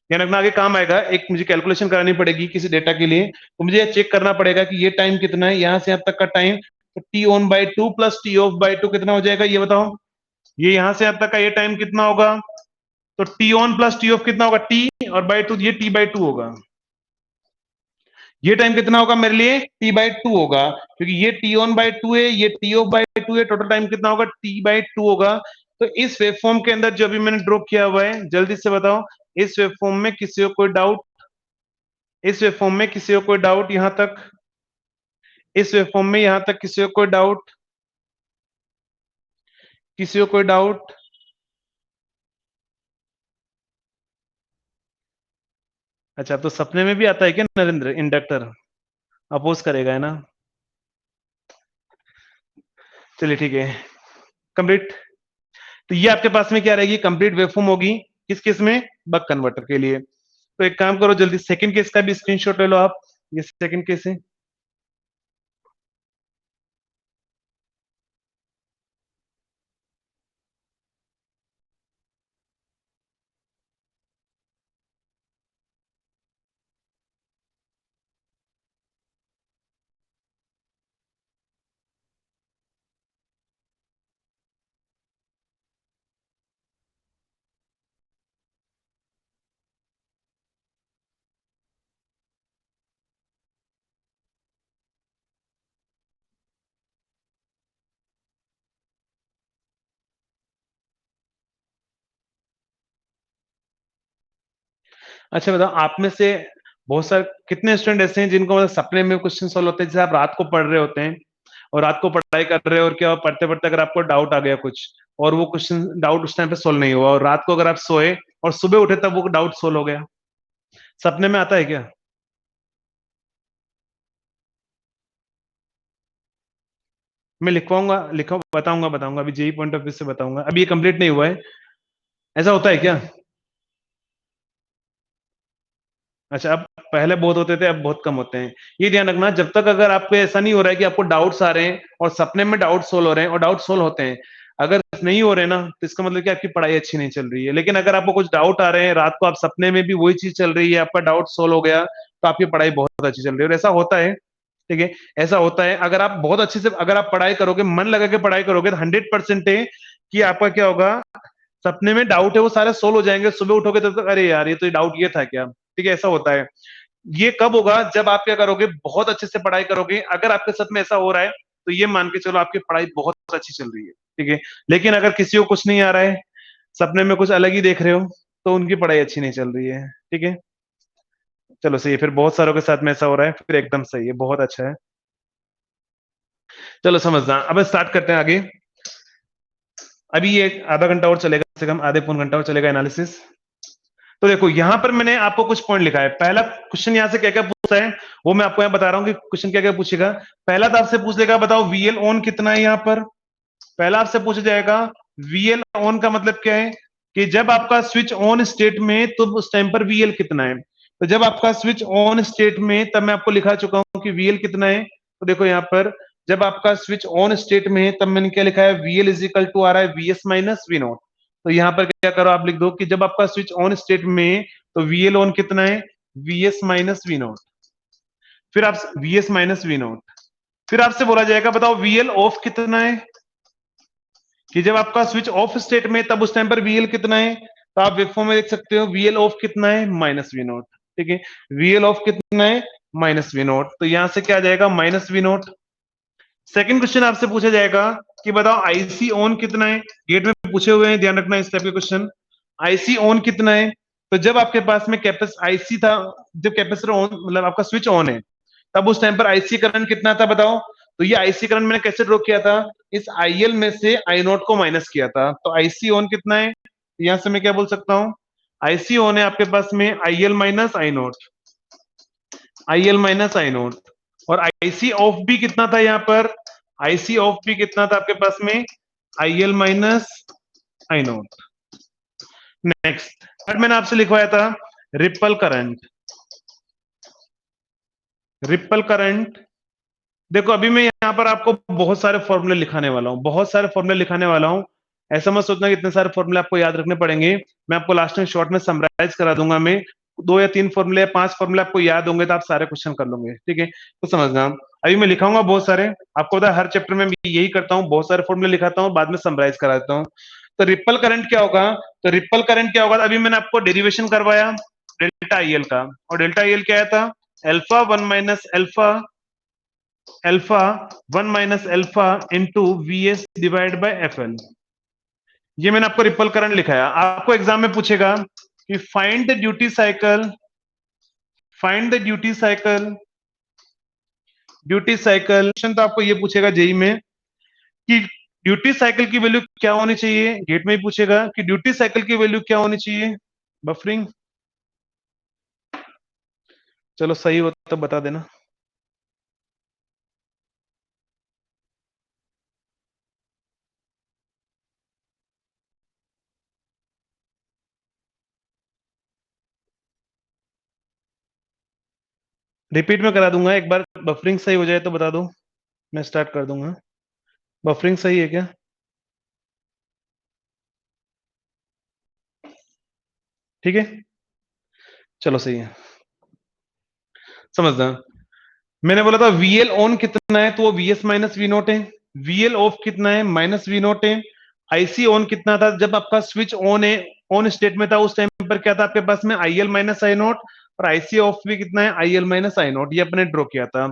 ध्यान रखना, आगे काम आएगा। एक मुझे कैलकुलेशन करानी पड़ेगी किसी डेटा के लिए, तो मुझे ये चेक करना पड़ेगा कि ये टाइम कितना है, यहां से यहां तक का टाइम। तो T/2 प्लस T/2 कितना हो जाएगा, ये बताओ। ये यहां से यहां तक का ये टाइम कितना होगा, तो T/on प्लस T/off कितना होगा, T, और बाई टू ये T/2 होगा। ये टाइम कितना होगा मेरे लिए, T/2 होगा। क्योंकि ये T/on/2 है, ये T/2 है, टोटल टाइम कितना होगा, T/2 होगा। तो इस वेवफॉर्म के अंदर जो अभी मैंने ड्रॉ किया हुआ है, जल्दी से बताओ, इस वेवफॉर्म में किसी को कोई डाउट, इस वेवफॉर्म में किसी को कोई डाउट यहां तक, इस वेवफॉर्म में यहां तक किसी को कोई डाउट, किसी को कोई डाउट। अच्छा, तो सपने में भी आता है क्या नरेंद्र, इंडक्टर अपोज करेगा, है ना। चलिए ठीक है, कंप्लीट। तो ये आपके पास में क्या रहेगी, कंप्लीट वेवफॉर्म होगी। किस केस में, बक कन्वर्टर के लिए। तो एक काम करो, जल्दी सेकंड केस का भी स्क्रीनशॉट ले लो आप। ये सेकंड केस है। अच्छा बताओ, आप में से बहुत सारे कितने स्टूडेंट ऐसे हैं जिनको मतलब सपने में क्वेश्चन सॉल्व होते हैं, जैसे आप रात को पढ़ रहे होते हैं और रात को पढ़ाई कर रहे हो और क्या पढ़ते पढ़ते अगर आपको डाउट आ गया कुछ और वो क्वेश्चन डाउट उस टाइम पे सोल्व नहीं हुआ और रात को अगर आप सोए और सुबह उठे तब वो डाउट सोल्व हो गया, सपने में आता है क्या? मैं लिखवाऊंगा, लिखा बताऊंगा बताऊंगा अभी जेई पॉइंट ऑफ व्यू से बताऊंगा, अभी ये कंप्लीट नहीं हुआ है। ऐसा होता है क्या? अच्छा, अब पहले बहुत होते थे, अब बहुत कम होते हैं। ये ध्यान रखना, जब तक अगर आपको ऐसा नहीं हो रहा है कि आपको डाउट्स आ रहे हैं और सपने में डाउट सोल्व हो रहे हैं और डाउट सोल्व होते हैं, अगर नहीं हो रहे ना तो इसका मतलब कि आपकी पढ़ाई अच्छी नहीं चल रही है। लेकिन अगर आपको कुछ डाउट आ रहे हैं, रात को आप सपने में भी वही चीज चल रही है, आपका डाउट सोल्व हो गया, तो आपकी पढ़ाई बहुत अच्छी चल रही है। और ऐसा होता है, ठीक है, ऐसा होता है। अगर आप बहुत अच्छे से अगर आप पढ़ाई करोगे, मन लगा के पढ़ाई करोगे, तो 100% है कि आपका क्या होगा, सपने में डाउट है वो सारे सोल्व हो जाएंगे, सुबह उठोगे तब तक अरे यार ये तो डाउट ये था क्या। ठीक है, ऐसा होता है। ये कब होगा, जब आप क्या करोगे, बहुत अच्छे से पढ़ाई करोगे। अगर आपके साथ में ऐसा हो रहा है तो ये मान के चलो आपकी पढ़ाई बहुत अच्छी चल रही है, ठीक है। लेकिन अगर किसी को कुछ नहीं आ रहा है, सपने में कुछ अलग ही देख रहे हो, तो उनकी पढ़ाई अच्छी नहीं चल रही है, ठीक है। चलो सही है, फिर बहुत सारों के साथ में ऐसा हो रहा है, फिर एकदम सही है, बहुत अच्छा है। चलो समझना, अब स्टार्ट करते हैं आगे। अभी ये आधा घंटा और चलेगा, कम से कम आधे पौन घंटा और चलेगा एनालिसिस। तो देखो यहां पर मैंने आपको कुछ पॉइंट लिखा है। पहला क्वेश्चन यहां से क्या क्या पूछा है वो मैं आपको यहां बता रहा हूं कि क्वेश्चन क्या क्या पूछेगा। पहला तो आपसे पूछ लेगा, बताओ वीएल ऑन कितना है। यहां पर पहला आपसे पूछा जाएगा वीएल ऑन का मतलब क्या है, कि जब आपका स्विच ऑन स्टेट में तो उस टाइम पर वीएल कितना है। तो जब आपका स्विच ऑन स्टेट में, तब मैं आपको लिखा चुका हूं कि वीएल कितना है। तो देखो यहां पर जब आपका स्विच ऑन स्टेट में है, तब मैंने क्या लिखा है, वीएल इज इक्वल टू आ रहा है वीएस माइनस वी नॉट। तो यहां पर क्या करो, आप लिख दो कि जब आपका स्विच ऑन स्टेट में तो वीएल ऑन कितना है, वीएस माइनस वी नॉट। फिर आप वीएस माइनस वी नॉट, फिर आपसे बोला जाएगा बताओ वीएल ऑफ कितना है, कि जब आपका स्विच ऑफ स्टेट में तब उस टाइम पर वीएल कितना है। तो आप वेब फॉर्म में देख सकते हो वीएल ऑफ कितना है, माइनस वी नॉट, ठीक है। वीएल ऑफ कितना है, माइनस वी नॉट, तो यहां से क्या आ जाएगा, minus V naught. Second question आपसे पूछा जाएगा कि बताओ आईसी ऑन कितना है। गेट में पूछे हुए हैं, ध्यान रखना इस टाइप के क्वेश्चन। आईसी ऑन कितना है, तो जब आपके पास में कैपेस आईसी था, जब कैपेसिटर ऑन मतलब आपका स्विच ऑन है, तब उस टाइम पर आईसी करंट कितना था बताओ। तो ये आईसी करंट मैंने कैसे ड्रॉ किया था, इस आईएल में से आई नॉट को माइनस किया था। तो आईसी ऑन कितना है, यहां से मैं क्या बोल सकता हूं, आईसी ऑन है आपके पास में IL minus I not, IL minus I not. और आईसी ऑफ भी कितना था यहाँ पर, आईसी ऑफ भी कितना था आपके पास में, IL minus I not. Next but मैंने आपसे लिखवाया था रिपल करंट, रिपल करंट। देखो अभी मैं यहाँ पर आपको बहुत सारे फॉर्मूले लिखाने वाला हूँ, बहुत सारे फॉर्मूले लिखाने वाला हूँ। ऐसा मत सोचना कि इतने सारे फॉर्मूले आपको याद रखने पड़ेंगे। मैं आपको लास्ट में शॉर्ट में समराइज करा दूंगा। मैं 2 या 3 फॉर्मूले या 5 फॉर्मूले आपको याद होंगे तो आप सारे क्वेश्चन कर लोगे, ठीक है। तो समझना, अभी मैं लिखाऊंगा बहुत सारे, आपको पता है हर चैप्टर में यही करता हूँ, बहुत सारे फॉर्मूले लिखाता हूँ, बाद में समराइज करा देता हूँ। तो रिपल करंट क्या होगा, तो रिपल करंट क्या होगा, अभी मैंने आपको डेरिवेशन करवाया डेल्टा आईएल का, और डेल्टा आईएल क्या था, alpha 1 minus alpha into V S divide by F L. ये मैंने आपको रिपल करंट लिखाया। आपको एग्जाम में पूछेगा कि find the duty cycle, find the duty cycle, duty cycle तो आपको ये पूछेगा जेई में कि ड्यूटी साइकिल की वैल्यू क्या होनी चाहिए। गेट में ही पूछेगा कि ड्यूटी साइकिल की वैल्यू क्या होनी चाहिए, बफरिंग। चलो सही हो तो बता देना। रिपीट में करा दूंगा एक बार, बफरिंग सही हो जाए तो बता दो, मैं स्टार्ट कर दूंगा। बफरिंग सही है क्या, ठीक है। चलो सही है, समझना। मैंने बोला था वीएल ऑन कितना है, तो वो वीएस माइनस वी नोट है। वीएल ऑफ कितना है, माइनस वी नोट है। आईसी ऑन कितना था, जब आपका स्विच ऑन है, ऑन स्टेट में था, उस टाइम पर क्या था आपके पास में, आईएल माइनस आई नोट। और आईसी ऑफ भी कितना है, आईएल माइनस आई नोट। ये अपने ड्रॉ किया था।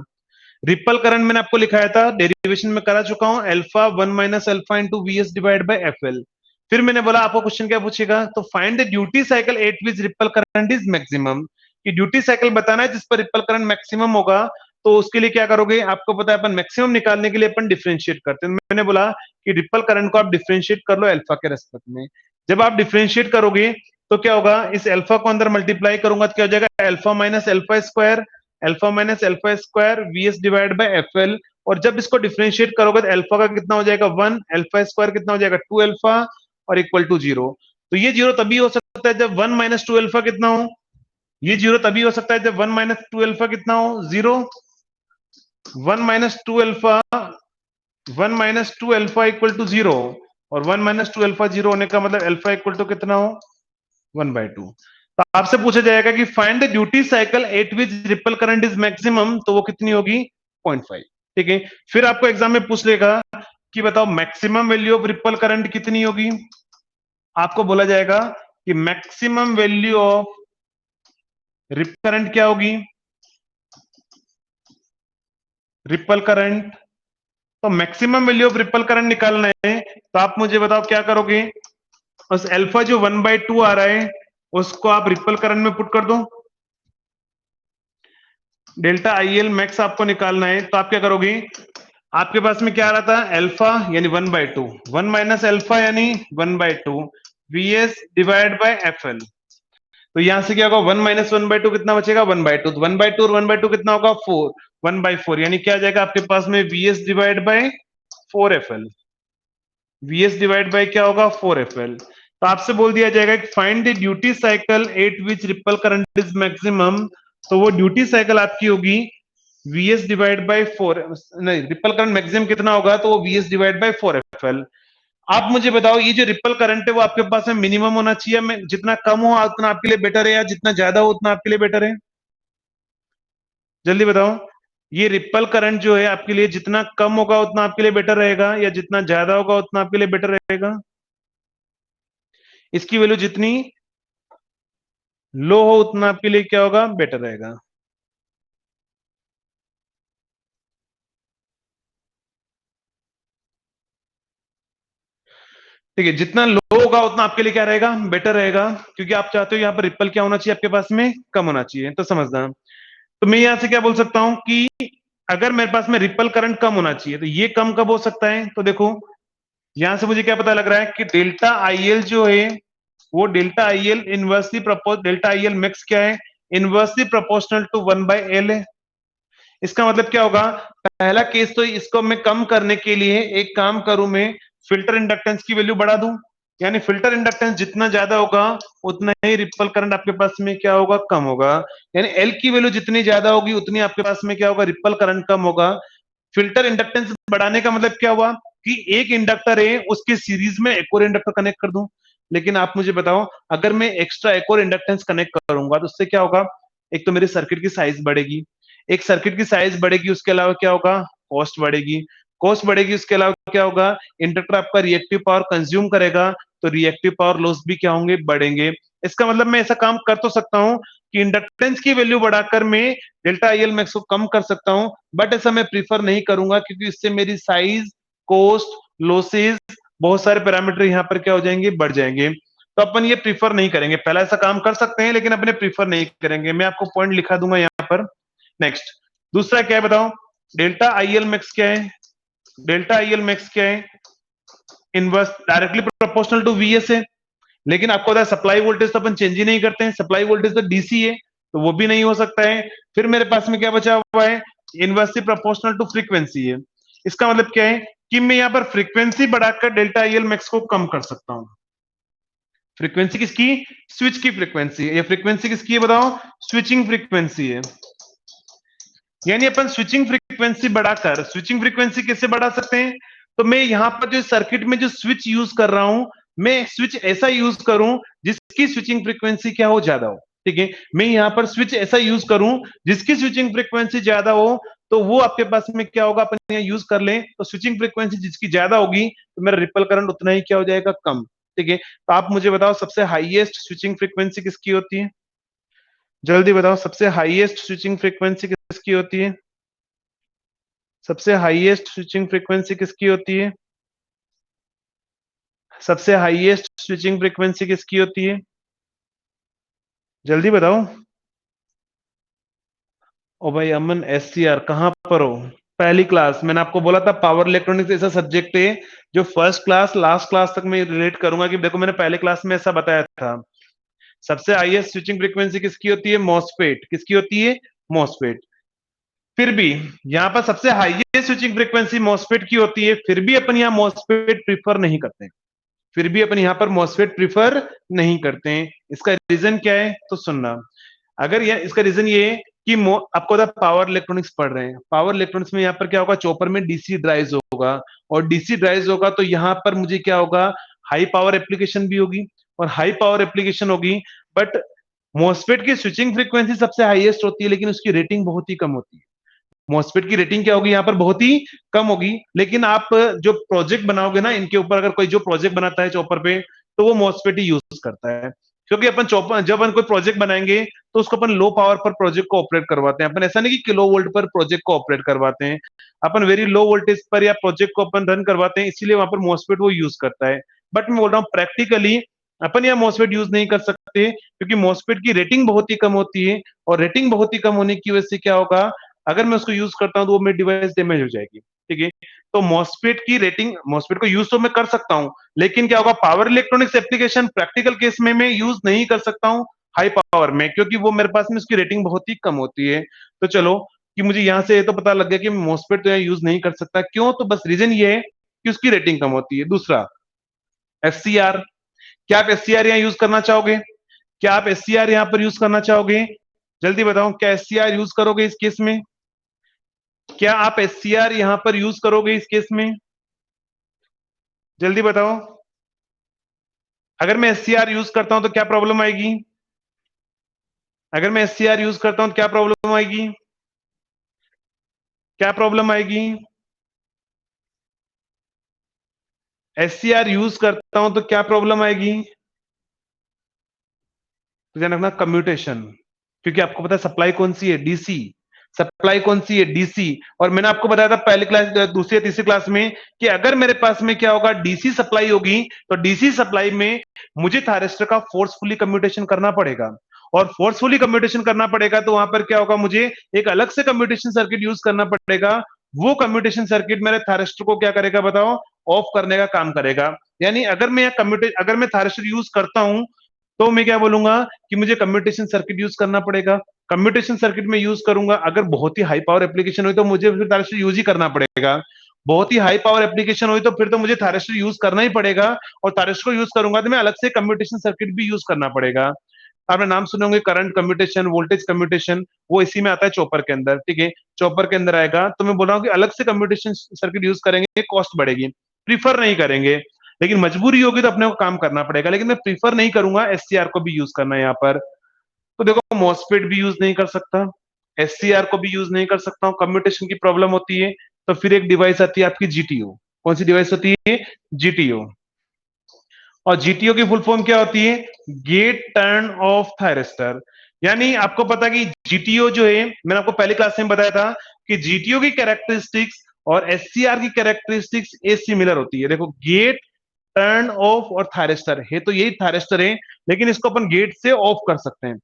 रिपल करंट मैंने आपको लिखाया था, डेरिवेशन में करा चुका हूं, alpha 1 minus alpha into V S divide by F L. फिर मैंने बोला आपको क्वेश्चन क्या पूछेगा, तो find the duty cycle at which ripple current is maximum, कि ड्यूटी साइकिल बताना है जिस पर रिपल करंट मैक्सिमम होगा। तो उसके लिए क्या करोगे, आपको पता है अपन मैक्सिमम निकालने के लिए अपन डिफरेंशिएट करते हैं। मैंने बोला कि रिपल करंट को आप डिफरेंशिएट कर लो अल्फा के रेस्पेक्ट में। जब आप डिफरेंशिएट करोगे तो क्या होगा, इस अल्फा को अंदर मल्टीप्लाई करूंगा तो क्या हो जाएगा, alpha minus alpha square, alpha minus alpha square VS divide by FL. और जब इसको डिफरेंशिएट करोगे तो अल्फा का कितना हो जाएगा 1, अल्फा स्क्वायर कितना हो जाएगा 2 अल्फा और इक्वल टू 0। तो ये 0 तभी हो सकता है जब 1 माइनस 2 अल्फा कितना हो, ये 0 तभी हो सकता है जब 1 माइनस 2 अल्फा कितना हो 0। 1 minus 2 alpha, 1 minus 2 alpha equal to 0, और 1 माइनस 2 अल्फा 0 होने का मतलब अल्फा इक्वल टू कितना हो 1/2। तो आपसे पूछा जाएगा कि find the duty cycle at which ripple current is maximum, तो वो कितनी होगी 0.5। ठीक है, फिर आपको एग्जाम में पूछ लेगा कि बताओ maximum value of ripple current कितनी होगी। आपको बोला जाएगा कि maximum value of ripple current क्या होगी, रिपल करंट। तो maximum value of ripple current निकालना है, तो आप मुझे बताओ क्या करोगे, उस अल्फा जो 1/2 आ रहा है उसको आप रिपल करंट में पुट कर दो। डेल्टा आईएल मैक्स आपको निकालना है, तो आप क्या करोगे, आपके पास में क्या आ रहा था अल्फा यानी 1/2, 1 माइनस अल्फा यानी 1/2 वीएस डिवाइड बाय एफएल। तो यहां से क्या होगा 1 माइनस 1/2 कितना बचेगा 1/2, तो 1/2 और 1/2 कितना होगा 4, 1/4 यानी क्या आ जाएगा आपके पास में वीएस डिवाइड बाय 4एफएल। वीएस डिवाइड बाय क्या होगा 4एफएल। तो आपसे बोल दिया जाएगा कि find the duty cycle at which ripple current is maximum, तो वो ड्यूटी साइकिल आपकी होगी वीएस डिवाइड बाय 4, नहीं रिपल करंट मैक्सिमम कितना होगा तो वो वीएस डिवाइड बाय 4एफएल। आप मुझे बताओ ये जो रिपल करंट है वो आपके पास में मिनिमम होना चाहिए, मैं जितना कम हो उतना आपके लिए बेटर है या जितना ज्यादा हो उतना आपके लिए बेटर है, जल्दी बताओ। ये रिपल करंट जो है आपके लिए जितना कम होगा उतना आपके लिए बेटर रहेगा या जितना ज्यादा होगा उतना आपके लिए बेटर रहेगा, इसकी वैल्यू जितनी लो हो उतना आपके लिए क्या होगा बेटर रहेगा। ठीक है, जितना लो होगा उतना आपके लिए क्या रहेगा बेटर रहेगा, क्योंकि आप चाहते हो यहाँ पर रिपल क्या होना चाहिए आपके पास में कम होना चाहिए, तो समझना। तो मैं यहां से क्या बोल सकता हूं कि अगर मेरे पास में रिपल करंट कम होना चाहिए तो ये कम कब हो सकता है, तो देखो यहां से मुझे क्या पता लग रहा है कि डेल्टा आईएल जो है वो delta IL inversely propose, delta IL max क्या है इनवर्सली प्रोपोर्शनल टू 1/L है। इसका मतलब क्या होगा, पहला केस तो इसको मैं कम करने के लिए एक काम करूं, मैं फिल्टर इंडक्टेंस की वैल्यू बढ़ा दूं, यानी फिल्टर इंडक्टेंस जितना ज्यादा होगा उतना ही रिपल करंट आपके पास में क्या होगा कम होगा, यानी एल की वैल्यू जितनी ज्यादा होगी उतनी आपके पास में क्या होगा रिपल करंट कम होगा। फिल्टर इंडक्टेंस बढ़ाने का मतलब क्या हुआ कि एक इंडक्टर है उसके सीरीज में एक और इंडक्टर कनेक्ट कर दूं। लेकिन आप मुझे बताओ अगर मैं एक्स्ट्रा एक और इंडक्टेंस कनेक्ट करूंगा तो उससे क्या होगा, एक तो मेरे सर्किट की साइज बढ़ेगी, एक सर्किट की साइज बढ़ेगी, उसके अलावा क्या होगा कॉस्ट बढ़ेगी, कॉस्ट बढ़ेगी, उसके अलावा क्या होगा इंडक्टर आपका रिएक्टिव पावर कंज्यूम करेगा, तो रिएक्टिव पावर लॉस भी क्या होंगे बढ़ेंगे। इसका मतलब मैं ऐसा काम कर तो सकता हूं कि इंडक्टेंस की वैल्यू बढ़ाकर मैं डेल्टा आईएल मैक्स को कम कर सकता हूं, बट ऐसा मैं प्रीफर नहीं करूंगा क्योंकि इससे मेरी साइज कॉस्ट लॉसेस बहुत सारे पैरामीटर यहाँ पर क्या हो जाएंगे बढ़ जाएंगे, तो अपन ये प्रीफर नहीं करेंगे। पहला ऐसा काम कर सकते हैं लेकिन अपने प्रीफर नहीं करेंगे, मैं आपको पॉइंट लिखा दूंगा यहाँ पर। नेक्स्ट दूसरा क्या है बताओ, डेल्टा आईएल मैक्स क्या है, डेल्टा आईएल मैक्स क्या है inverse directly proportional to VS है, लेकिन आपको पता है सप्लाई वोल्टेज तो अपन चेंज ही नहीं करते हैं, सप्लाई वोल्टेज तो डीसी है, तो वो भी नहीं हो सकता है। फिर मेरे पास में क्या बचा हुआ है इनवर्सली प्रोपोर्शनल टू फ्रीक्वेंसी है। इसका मतलब क्या है कि मैं यहाँ पर फ्रीक्वेंसी बढ़ाकर डेल्टा आईएल मैक्स को कम कर सकता हूं। फ्रीक्वेंसी किसकी, स्विच की फ्रीक्वेंसी है, ये फ्रीक्वेंसी किसकी है बताओ स्विचिंग फ्रीक्वेंसी है, यानी अपन स्विचिंग फ्रीक्वेंसी बढ़ाकर, स्विचिंग फ्रीक्वेंसी कैसे बढ़ा सकते हैं, तो मैं यहां पर जो सर्किट में जो स्विच यूज कर रहा हूं मैं स्विच ऐसा यूज करूं जिसकी स्विचिंग फ्रीक्वेंसी क्या हो ज्यादा हो। ठीक है, मैं यहां पर स्विच ऐसा यूज करूं जिसकी स्विचिंग फ्रीक्वेंसी ज्यादा हो, तो वो आपके पास में क्या होगा अपन यहाँ यूज कर लें, तो स्विचिंग फ्रीक्वेंसी जिसकी ज्यादा होगी तो मेरा रिपल करंट उतना ही क्या हो जाएगा कम। ठीक है, तो आप मुझे बताओ सबसे हाईएस्ट स्विचिंग फ्रीक्वेंसी किसकी होती है, जल्दी बताओ सबसे हाईएस्ट स्विचिंग फ्रीक्वेंसी किसकी होती है, सबसे हाईएस्ट स्विचिंग फ्रीक्वेंसी किसकी होती है, सबसे हाईएस्ट स्विचिंग फ्रीक्वेंसी किसकी होती है? जल्दी बताओ। ओ भाई अमन, एससीआर कहां पर हो? पहली क्लास मैंने आपको बोला था पावर इलेक्ट्रॉनिक्स ऐसा सब्जेक्ट है जो फर्स्ट क्लास लास्ट क्लास तक मैं रिलेट करूंगा कि देखो मैंने पहले क्लास में ऐसा बताया था। सबसे हाईएस्ट स्विचिंग फ्रीक्वेंसी किसकी होती है? मॉसफेट। किसकी होती है? मॉसफेट। फिर भी यहाँ पर सबसे हाईएस्ट स्विचिंग फ्रीक्वेंसी मॉसफेट की होती है, फिर भी अपन यहाँ मॉसफेट प्रीफर नहीं करते हैं। फिर भी अपन यहाँ पर मॉसफेट प्रीफर नहीं करते हैं। इसका रीजन क्या है तो सुनना। अगर यह इसका रीजन ये है कि आपको पावर इलेक्ट्रॉनिक्स पढ़ रहे हैं, पावर इलेक्ट्रॉनिक्स में यहाँ पर क्या होगा, चॉपर में डीसी ड्राइव होगा, और डीसी ड्राइव होगा तो यहाँ पर मुझे क्या होगा, हाई पावर एप्लीकेशन भी होगी, और हाई पावर एप्लीकेशन होगी, बट मॉसफेट की स्विचिंग फ्रीक्वेंसी सबसे हाईएस्ट होती है, लेकिन उसकी रेटिंग बहुत ही कम होती है। मॉसफेट की रेटिंग क्या होगी यहाँ पर, बहुत ही कम होगी। लेकिन आप जो प्रोजेक्ट बनाओगे ना इनके ऊपर, अगर कोई जो प्रोजेक्ट बनाता है चॉपर पे, तो वो मॉसफेट ही यूज करता है। क्योंकि अपन चॉपर जब अपन कोई प्रोजेक्ट बनाएंगे तो उसको अपन लो पावर पर प्रोजेक्ट को ऑपरेट करवाते हैं। अपन ऐसा नहीं कि किलो वोल्ट पर प्रोजेक्ट को ऑपरेट करवाते हैं, अपन वेरी लो वोल्टेज पर या प्रोजेक्ट को अपन रन करवाते हैं, इसीलिए वहां पर मॉसफेट वो यूज करता है। बट मैं बोल रहा हूँ प्रैक्टिकली अपन यहाँ मॉसफेट यूज नहीं कर सकते, क्योंकि मॉसफेट की रेटिंग बहुत ही कम होती है, और रेटिंग बहुत ही कम होने की वजह से क्या होगा, अगर मैं उसको यूज करता हूं तो वो मेरी डिवाइस डैमेज हो जाएगी। ठीक है, तो मॉसफेट की रेटिंग, मॉसफेट को यूज तो मैं कर सकता हूं, लेकिन क्या होगा, power electronics application practical case में मैं यूज नहीं कर सकता हूं हाई पावर में, क्योंकि वो मेरे पास में उसकी रेटिंग बहुत ही कम होती है। तो चलो कि मुझे यहां से तो पता लग गया कि मॉसफेट तो यहाँ यूज नहीं कर सकता, क्यों, तो बस रीजन ये है कि उसकी रेटिंग कम होती है। दूसरा, एससीआर। क्या आप एससीआर यहाँ यूज करना चाहोगे? क्या आप एससीआर यहाँ पर यूज करना चाहोगे? जल्दी बताओ, क्या एससीआर यूज करोगे इस केस में? क्या आप एससीआर यहां पर यूज करोगे इस केस में? जल्दी बताओ। अगर मैं एससीआर यूज करता हूं तो क्या प्रॉब्लम आएगी? अगर मैं एससीआर यूज करता हूं तो क्या प्रॉब्लम आएगी? क्या प्रॉब्लम आएगी? एससीआर यूज करता हूं तो क्या प्रॉब्लम आएगी? तो ध्यान रखना, कम्यूटेशन। क्योंकि आपको पता है सप्लाई कौन सी है, डीसी। सप्लाई कौन सी है, डीसी। और मैंने आपको बताया था पहली क्लास, दूसरी या तीसरी क्लास में, कि अगर मेरे पास में क्या होगा, डीसी सप्लाई होगी, तो डीसी सप्लाई में मुझे थायरिस्टर का फोर्सफुली कम्यूटेशन करना पड़ेगा, और फोर्सफुली कम्यूटेशन करना पड़ेगा तो वहां पर क्या होगा, मुझे एक अलग से कम्यूटेशन सर्किट यूज करना पड़ेगा। वो कम्यूटेशन सर्किट मेरे थायरिस्टर को क्या करेगा बताओ, ऑफ करने का काम करेगा। यानी अगर मैं थायरिस्टर यूज करता हूं, तो मैं क्या बोलूंगा कि मुझे कम्यूटेशन सर्किट यूज करना पड़ेगा। कम्यूटेशन सर्किट में यूज करूंगा, अगर बहुत ही हाई पावर एप्लीकेशन हुई तो मुझे फिर थायरिस्टर यूज ही करना पड़ेगा। बहुत ही हाई पावर एप्लीकेशन हुई तो फिर तो मुझे थायरिस्टर यूज करना ही पड़ेगा, और थायरिस्टर को यूज करूंगा तो मैं अलग से कम्यूटेशन सर्किट भी यूज करना पड़ेगा। आपने नाम सुने होंगे करंट कम्यूटेशन, वोल्टेज कम्यूटेशन, वो इसी में आता है चॉपर के अंदर। ठीक है, चॉपर के अंदर आएगा, तो मैं बोल रहा हूँ कि अलग से कम्यूटेशन सर्किट यूज करेंगे, कॉस्ट बढ़ेगी, प्रीफर नहीं करेंगे। लेकिन मजबूरी होगी तो अपने को काम करना पड़ेगा, लेकिन मैं प्रीफर नहीं करूंगा एससीआर को भी यूज करना यहाँ पर। तो देखो, मॉसफेट भी यूज नहीं कर सकता, एससीआर को भी यूज नहीं कर सकता हूँ, कम्यूटेशन की प्रॉब्लम होती है। तो फिर एक डिवाइस आती है आपकी जीटीओ। कौन सी डिवाइस होती है? जीटीओ। और जीटीओ की फुल फॉर्म क्या होती है? Gate turn off thyristor. यानी आपको पता कि जीटीओ जो है, मैंने आपको पहली क्लास में बताया था कि जीटीओ की कैरेक्टरिस्टिक्स और एससीआर की कैरेक्टरिस्टिक्स ए सिमिलर होती है। देखो, गेट टर्न ऑफ और थायरिस्टर है, तो यही थायरिस्टर है, लेकिन इसको अपन गेट से ऑफ कर सकते हैं।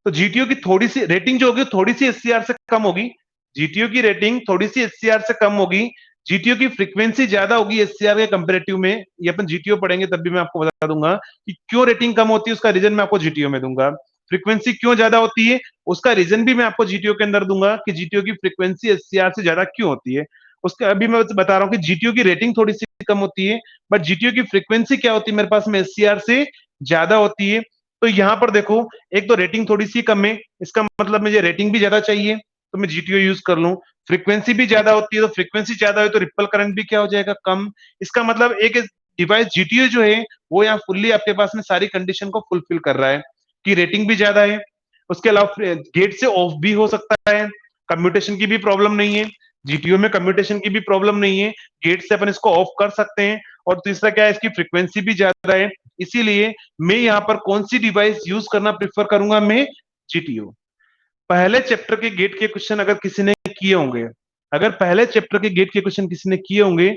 तो जीटीओ की थोड़ी सी रेटिंग जो होगी, थोड़ी सी एससीआर से कम होगी। जीटीओ की रेटिंग थोड़ी सी एससीआर से कम होगी। जीटीओ की फ्रीक्वेंसी ज्यादा होगी एससीआर के कंपेरेटिव में। ये अपन जीटीओ पढ़ेंगे तब भी मैं आपको बता दूंगा कि क्यों रेटिंग कम होती है, उसका रीजन मैं आपको जीटीओ में दूंगा। फ्रीक्वेंसी क्यों ज्यादा होती है, उसका रीजन भी मैं आपको जीटीओ के अंदर दूंगा कि जीटीओ की फ्रीक्वेंसी एससीआर से ज्यादा क्यों होती है। उसके अभी मैं बता रहा हूँ कि जीटीओ की रेटिंग थोड़ी सी कम होती है, बट जीटीओ की फ्रीक्वेंसी क्या होती है मेरे पास में, एससीआर से ज्यादा होती है। तो यहाँ पर देखो, एक तो रेटिंग थोड़ी सी कम है, इसका मतलब मुझे रेटिंग भी ज्यादा चाहिए, तो मैं जीटीओ यूज कर लूं। फ्रीक्वेंसी भी ज्यादा होती है, तो फ्रीक्वेंसी ज्यादा है तो रिपल करंट भी क्या हो जाएगा, कम। इसका मतलब एक डिवाइस जीटीओ जो है वो यहाँ फुल्ली आपके पास में सारी कंडीशन को फुलफिल कर रहा है, कि रेटिंग भी ज्यादा है, उसके अलावा गेट से ऑफ भी हो सकता है, कम्यूटेशन की भी प्रॉब्लम नहीं है। जीटीओ में कम्यूटेशन की भी प्रॉब्लम नहीं है, गेट से अपन इसको ऑफ कर सकते हैं। और तीसरा क्या है, इसकी फ्रीक्वेंसी भी ज्यादा है। इसीलिए मैं यहाँ पर कौन सी डिवाइस यूज करना प्रेफर करूंगा, मैं जीटीओ। पहले चैप्टर के गेट के क्वेश्चन अगर किसी ने किए होंगे, अगर पहले चैप्टर के गेट के क्वेश्चन किसी ने किए होंगे,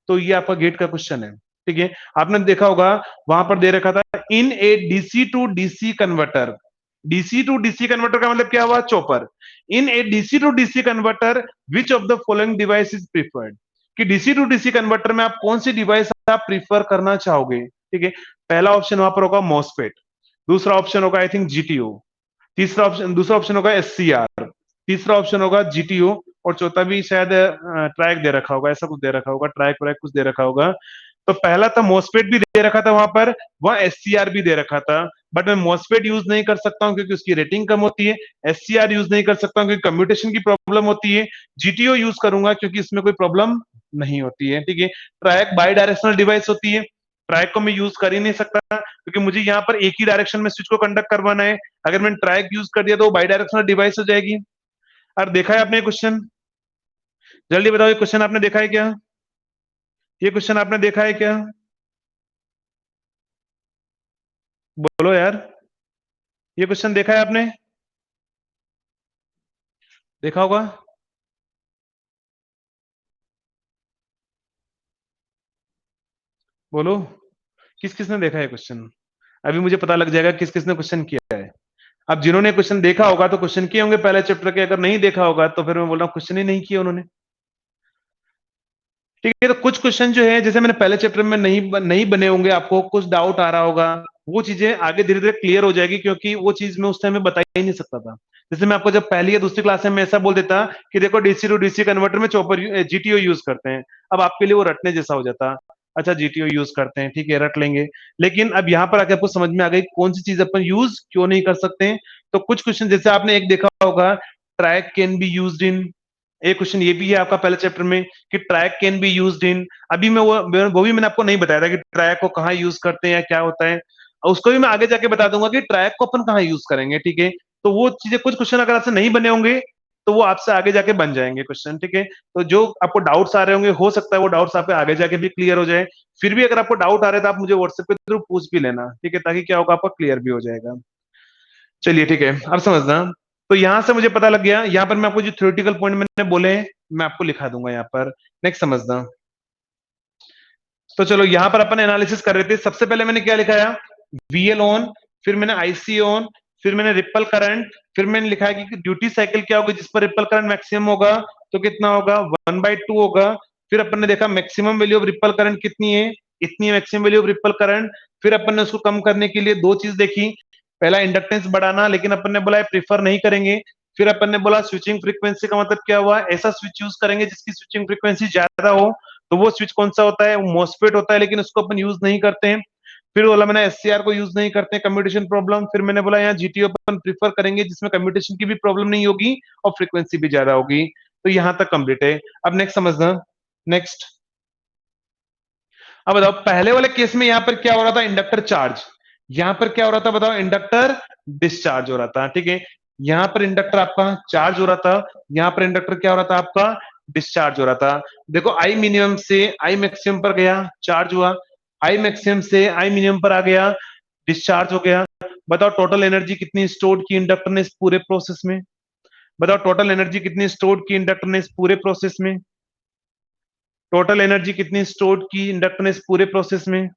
तो ये आपका गेट का क्वेश्चन है। ठीक है, आपने देखा होगा वहां पर दे रखा था in a DC to DC converter. DC to DC converter का मतलब क्या हुआ? Chopper. In a DC to DC converter which of the following device is preferred, कि डीसी टू डीसी कन्वर्टर में आप कौन सी डिवाइस आप प्रीफर करना चाहोगे? ठीक है, पहला ऑप्शन वहां पर होगा मॉसफेट, दूसरा ऑप्शन होगा आई थिंक जीटीओ, दूसरा ऑप्शन होगा एससीआर, तीसरा ऑप्शन होगा जीटीओ, और चौथा भी शायद ट्रैक दे रखा होगा, ऐसा कुछ दे रखा होगा, ट्रैक व्रैक कुछ दे रखा होगा। तो पहला था मॉसफेट भी दे रखा था वहां पर, वहां एससीआर भी दे रखा था, बट मैं मॉसफेट यूज नहीं कर सकता हूं क्योंकि उसकी रेटिंग कम होती है, एससीआर यूज नहीं कर सकता हूं क्योंकि कम्युटेशन की प्रॉब्लम होती है, जीटीओ यूज करूंगा क्योंकि इसमें कोई प्रॉब्लम नहीं होती है। ठीक है, ट्रैक बाई डायरेक्शनल डिवाइस होती है, ट्रैक को मैं यूज कर ही नहीं सकता क्योंकि मुझे यहाँ पर एक ही डायरेक्शन में स्विच को कंडक्ट करवाना है। अगर मैंने ट्रैक यूज कर दिया तो वो बाई डायरेक्शनल डिवाइस हो जाएगी। और देखा है आपने क्वेश्चन? जल्दी बताओ, ये क्वेश्चन आपने देखा है क्या? ये क्वेश्चन आपने देखा है क्या? बोलो यार, ये क्वेश्चन देखा है आपने? देखा होगा। बोलो, किस किसने देखा है क्वेश्चन? अभी मुझे पता लग जाएगा किस किसने क्वेश्चन किया है। अब जिन्होंने क्वेश्चन देखा होगा तो क्वेश्चन किए होंगे पहले चैप्टर के, अगर नहीं देखा होगा तो फिर मैं बोल रहा हूँ क्वेश्चन ही नहीं किया उन्होंने। ठीक है, तो कुछ क्वेश्चन जो है जैसे मैंने पहले चैप्टर में नहीं बने होंगे, आपको कुछ डाउट आ रहा होगा, वो चीजें आगे धीरे धीरे क्लियर हो जाएगी क्योंकि वो चीज मैं उस टाइम में बता ही नहीं सकता था। जैसे मैं आपको जब पहली या दूसरी क्लास में ऐसा बोल देता कि देखो डीसी टू डीसी कन्वर्टर में चॉपर जीटीओ यूज करते हैं, अब आपके लिए वो रटने जैसा हो जाता। अच्छा जीटीओ यूज करते हैं, ठीक है रट लेंगे, लेकिन अब यहाँ पर आके आपको समझ में आ गई कौन सी चीज अपन यूज क्यों नहीं कर सकते हैं। तो कुछ क्वेश्चन जैसे आपने एक देखा होगा, track can be used in, एक क्वेश्चन ये भी है आपका पहले चैप्टर में कि track can be used in. अभी मैं वो भी मैंने आपको नहीं बताया था कि ट्रैक को कहाँ यूज करते हैं या क्या होता है, और उसको भी मैं आगे जाके बता दूंगा कि ट्रैक को अपन कहाँ यूज करेंगे। ठीक है, तो वो चीजें कुछ क्वेश्चन अगर आपसे नहीं बने होंगे तो वो आपसे आगे जाके बन जाएंगे क्वेश्चन। ठीक है, तो जो आपको डाउट्स आ रहे होंगे हो सकता है वो डाउट्स आपके आगे जाके भी क्लियर हो जाए। फिर भी अगर आपको डाउट आ रहे तो आप मुझे व्हाट्सएप के थ्रू पूछ भी लेना, ठीक है, ताकि क्या होगा आपका क्लियर भी हो जाएगा। चलिए ठीक है, अब समझना। तो यहां से मुझे पता लग गया, यहां पर मैं आपको जो थ्योरेटिकल पॉइंट मैंने बोले हैं मैं आपको लिखा दूंगा यहाँ पर। नेक्स्ट समझना। तो चलो यहां पर अपन एनालिसिस कर रहे थे, सबसे पहले मैंने क्या लिखा है, वीएल ऑन, फिर मैंने आईसी ऑन, फिर मैंने रिपल करंट, फिर मैंने लिखा है कि ड्यूटी साइकिल क्या होगी जिस पर रिपल करंट मैक्सिमम होगा, तो कितना होगा 1/2 होगा। फिर अपन ने देखा maximum value of ripple current कितनी है, इतनी है maximum value of ripple current. फिर अपन ने उसको कम करने के लिए दो चीज देखी, पहला इंडक्टेंस बढ़ाना, लेकिन अपन ने बोला प्रीफर नहीं करेंगे। फिर अपन ने बोला स्विचिंग फ्रीक्वेंसी का मतलब क्या हुआ, ऐसा स्विच यूज करेंगे जिसकी स्विचिंग फ्रीक्वेंसी ज्यादा हो। तो वो स्विच कौन सा होता है, वो मॉसफेट होता है, लेकिन उसको अपन यूज नहीं करते हैं। फिर बोला मैंने एससीआर को यूज नहीं करते कम्युटेशन प्रॉब्लम। फिर मैंने बोला यहाँ जीटीओ अपन प्रीफर करेंगे जिसमें कम्युटेशन की भी प्रॉब्लम नहीं होगी और फ्रीक्वेंसी भी ज्यादा होगी। तो यहां तक कंप्लीट है। अब नेक्स्ट समझना। नेक्स्ट, अब बताओ पहले वाले केस में यहां पर क्या हो रहा था, इंडक्टर चार्ज, यहां पर क्या हो रहा था बताओ, इंडक्टर डिस्चार्ज हो रहा था। ठीक है, यहां पर इंडक्टर आपका चार्ज हो रहा था, यहां पर इंडक्टर क्या हो रहा था आपका, डिस्चार्ज हो रहा था। देखो आई मिनिमम से आई मैक्सिमम पर गया, चार्ज हुआ, आई मैक्सिमम से आई मिनिमम पर आ गया, डिस्चार्ज हो गया। बताओ टोटल एनर्जी कितनी स्टोर की इंडक्टर ने इस पूरे प्रोसेस में, बताओ टोटल एनर्जी कितनी स्टोर की इंडक्टर ने इस पूरे प्रोसेस में, टोटल एनर्जी कितनी स्टोर की इंडक्टर ने इस पूरे प्रोसेस में,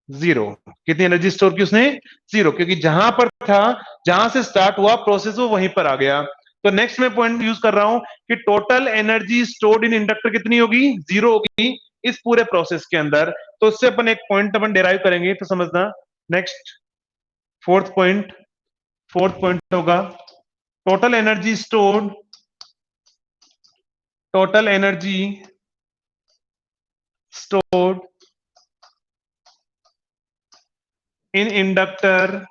जीरो। कितनी एनर्जी स्टोर की उसने, जीरो, क्योंकि जहां पर था, जहां से स्टार्ट हुआ प्रोसेस वो वहीं पर आ गया। तो नेक्स्ट मैं पॉइंट यूज कर रहा हूं कि total energy stored in inductor कितनी होगी, जीरो होगी इस पूरे प्रोसेस के अंदर। तो उससे अपन एक पॉइंट अपन डिराइव करेंगे, तो समझना। Next fourth point, fourth point होगा total energy stored, total energy stored in inductor,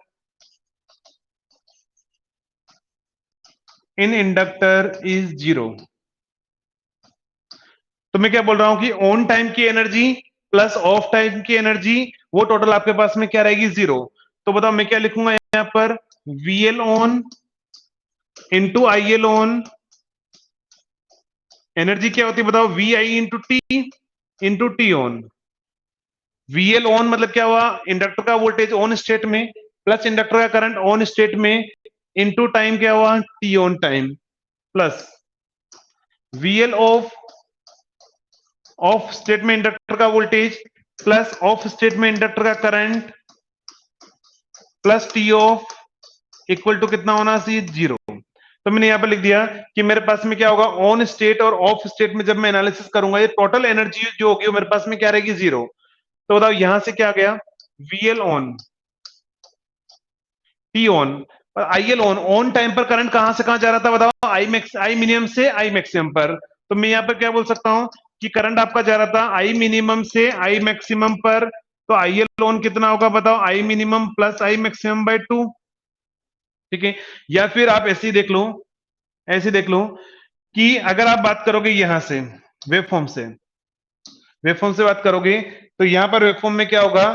in inductor is zero. तो मैं क्या बोल रहा हूं कि ऑन टाइम की एनर्जी प्लस ऑफ टाइम की एनर्जी, वो टोटल आपके पास में क्या रहेगी, जीरो। तो बताओ मैं क्या लिखूंगा यहां पर, VL on into IL on, energy क्या होती है बताओ, V I into T on. VL on मतलब क्या हुआ, इंडक्टर का वोल्टेज ऑन स्टेट में प्लस इंडक्टर का करंट ऑन स्टेट में, इंटू टाइम क्या हुआ, T on time, plus VL off state में इंडक्टर का वोल्टेज प्लस ऑफ स्टेट में इंडक्टर का current plus T off equal to कितना होना चाहिए 0। तो मैंने यहां पर लिख दिया कि मेरे पास में क्या होगा, ऑन स्टेट और ऑफ स्टेट में जब मैं एनालिसिस करूंगा ये टोटल एनर्जी जो होगी वो मेरे पास में क्या रहेगी 0। तो बताओ यहां से क्या गया, VL ऑन, T ऑन और IL ऑन। ऑन टाइम पर करंट कहां से कहां जा रहा था बताओ, आई मिनिमम से आई मैक्सिमम पर। तो मैं यहां पर क्या बोल सकता हूं कि करंट आपका जा रहा था आई मिनिमम से आई मैक्सिमम पर। तो IL ऑन कितना होगा बताओ, I minimum plus I maximum bye 2। ठीक है, या फिर आप ऐसे ही देख लो, ऐसे देख लो कि अगर आप बात करोगे यहां से वेवफॉर्म से, वेवफॉर्म से बात करोगे तो यहां पर वेवफॉर्म में क्या होगा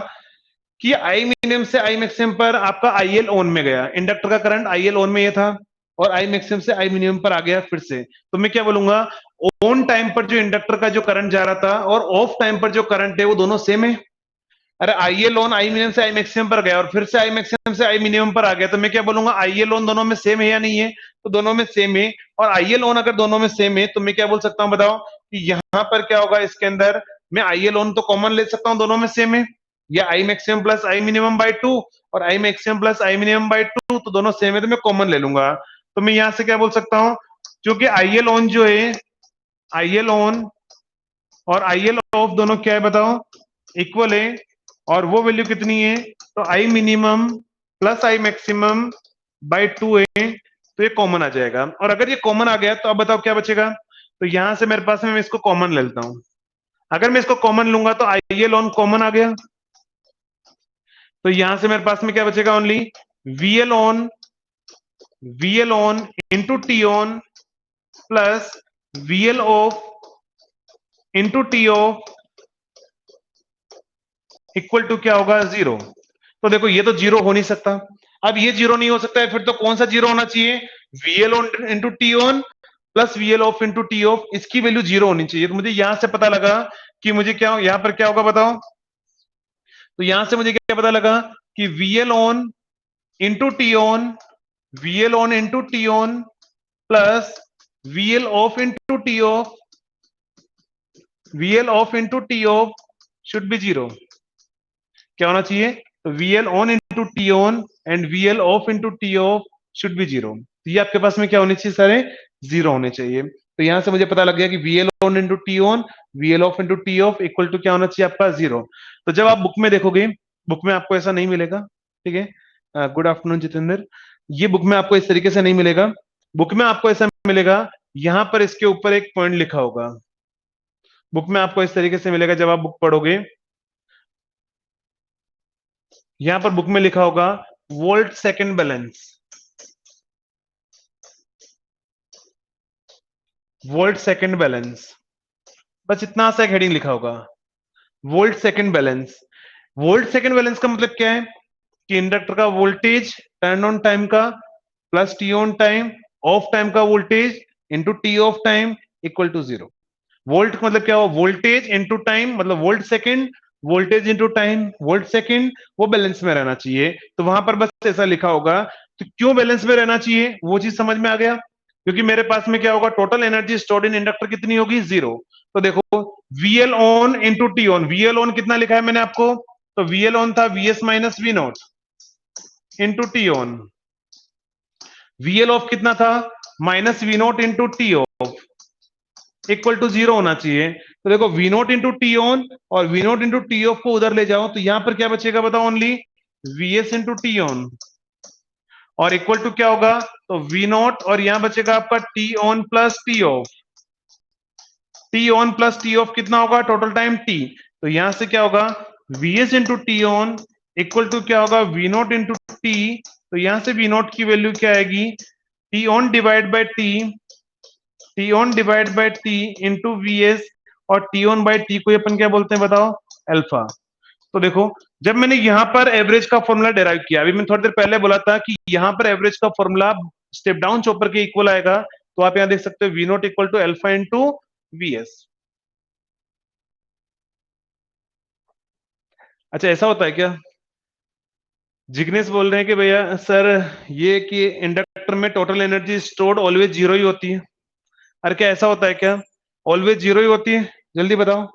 कि आई मिनिमम से आई मैक्सिमम पर आपका IL ऑन में गया, इंडक्टर का करंट IL ऑन में ये था और आई मैक्सिमम से आई मिनिमम पर आ गया फिर से। तो मैं क्या बोलूंगा, ऑन टाइम पर जो इंडक्टर का जो करंट जा रहा था और ऑफ टाइम पर जो करंट है वो दोनों सेम है। अरे IL ऑन आई मिनिमम से आई मैक्सिमम पर गया और फिर से आई मैक्सिमम से आई मिनिमम पर आ गया, तो मैं क्या बोलूंगा IL ऑन दोनों में सेम है या नहीं है, तो दोनों में सेम है। और IL ऑन अगर दोनों में सेम है तो मैं क्या बोल सकता हूं बताओ कि यहां पर क्या होगा, इसके अंदर मैं IL ऑन तो कॉमन ले सकता हूं, दोनों में सेम है, या I maximum plus I minimum by 2 और I maximum plus I minimum by 2, तो दोनों सेम है तो मैं कॉमन ले लूंगा। तो मैं यहां से क्या बोल सकता हूं, क्योंकि IL ऑन जो है, IL ऑन और IL ऑफ दोनों क्या है बताओ, इक्वल है और वो वैल्यू कितनी है, तो I minimum plus I maximum bye 2 है, तो ये कॉमन आ जाएगा। और अगर ये कॉमन आ गया तो अब बताओ क्या बचेगा, तो यहां से मेरे पास में मैं इसको कॉमन ले लेता हूं। अगर मैं इसको कॉमन लूंगा तो IL ऑन कॉमन आ गया, तो यहां से मेरे पास में क्या बचेगा, only VL on, VL on into T on plus VL off into T off equal to क्या होगा 0। तो देखो ये तो 0 हो नहीं सकता, अब ये 0 नहीं हो सकता है, फिर तो कौन सा 0 होना चाहिए, VL on into T on plus VL off into T of, इसकी वैल्यू 0 होनी चाहिए। तो मुझे यहां से पता लगा कि मुझे क्या यहां पर क्या होगा बताओ, तो यहां से मुझे क्या पता लगा कि VL on into T on, VL on into T on plus VL off into T of, VL off into T of should be 0। क्या होना चाहिए, तो VL on into T on and VL off into T of should be 0। तो ये आपके पास में क्या होने चाहिए सारे, 0 होने चाहिए। तो यहां से मुझे पता लग गया कि VL on into T on, VL off into T off equal to क्या होना चाहिए आपका 0। तो जब आप बुक में देखोगे, बुक में आपको ऐसा नहीं मिलेगा, ठीक है। गुड आफ्टरनून जितेंद्र, ये बुक में आपको इस तरीके से नहीं मिलेगा, बुक में आपको ऐसा मिलेगा, यहां पर इसके ऊपर एक पॉइंट लिखा होगा, बुक में आपको इस तरीके से मिलेगा। जब आप बुक पढ़ोगे यहां पर बुक में लिखा होगा volt second balance, volt second balance, बस इतना सा एक हेडिंग लिखा होगा, volt second balance. Volt second balance का मतलब क्या है कि इंडक्टर का वोल्टेज टर्न ऑन टाइम का plus T on time off time का voltage into T off time equal to 0। Volt मतलब क्या हो, वोल्टेज इंटू टाइम, मतलब volt second, voltage into time volt second, वो बैलेंस में रहना चाहिए। तो वहां पर बस ऐसा लिखा होगा। तो क्यों बैलेंस में रहना चाहिए वो चीज समझ में आ गया, क्योंकि मेरे पास में क्या होगा, total energy stored in inductor कितनी होगी 0। तो देखो VL on into T on, VL on कितना लिखा है मैंने आपको, तो VL ऑन था VS minus V naught into T on, VL off कितना था minus V naught into T off equal to 0 होना चाहिए। तो देखो V naught into T on और V naught into T off को उधर ले जाओ तो यहां पर क्या बचेगा बताओ, only VS into T on और इक्वल टू क्या होगा, तो V नॉट और यहां बचेगा आपका T on plus T of, T on plus T of कितना होगा टोटल टाइम T। तो यहां से क्या होगा VS into T on equal to क्या होगा V नॉट इंटू टी। तो यहां से V नॉट की वैल्यू क्या आएगी, T on divide by T, T on divide by T into VS, और टी ऑन बाय टी को अपन क्या बोलते हैं बताओ, अल्फा। तो देखो जब मैंने यहां पर एवरेज का फॉर्मूला डिराइव किया, अभी मैंने थोड़ी देर पहले बोला था कि यहां पर एवरेज का फॉर्मूला स्टेप डाउन चॉपर के इक्वल आएगा, तो आप यहां देख सकते हो V naught equal to alpha into VS। अच्छा ऐसा होता है क्या, जिग्नेश बोल रहे हैं कि भैया सर ये कि इंडक्टर में टोटल एनर्जी स्टोर्ड ऑलवेज 0 ही होती है। अरे क्या ऐसा होता है क्या, ऑलवेज 0 ही होती है, जल्दी बताओ।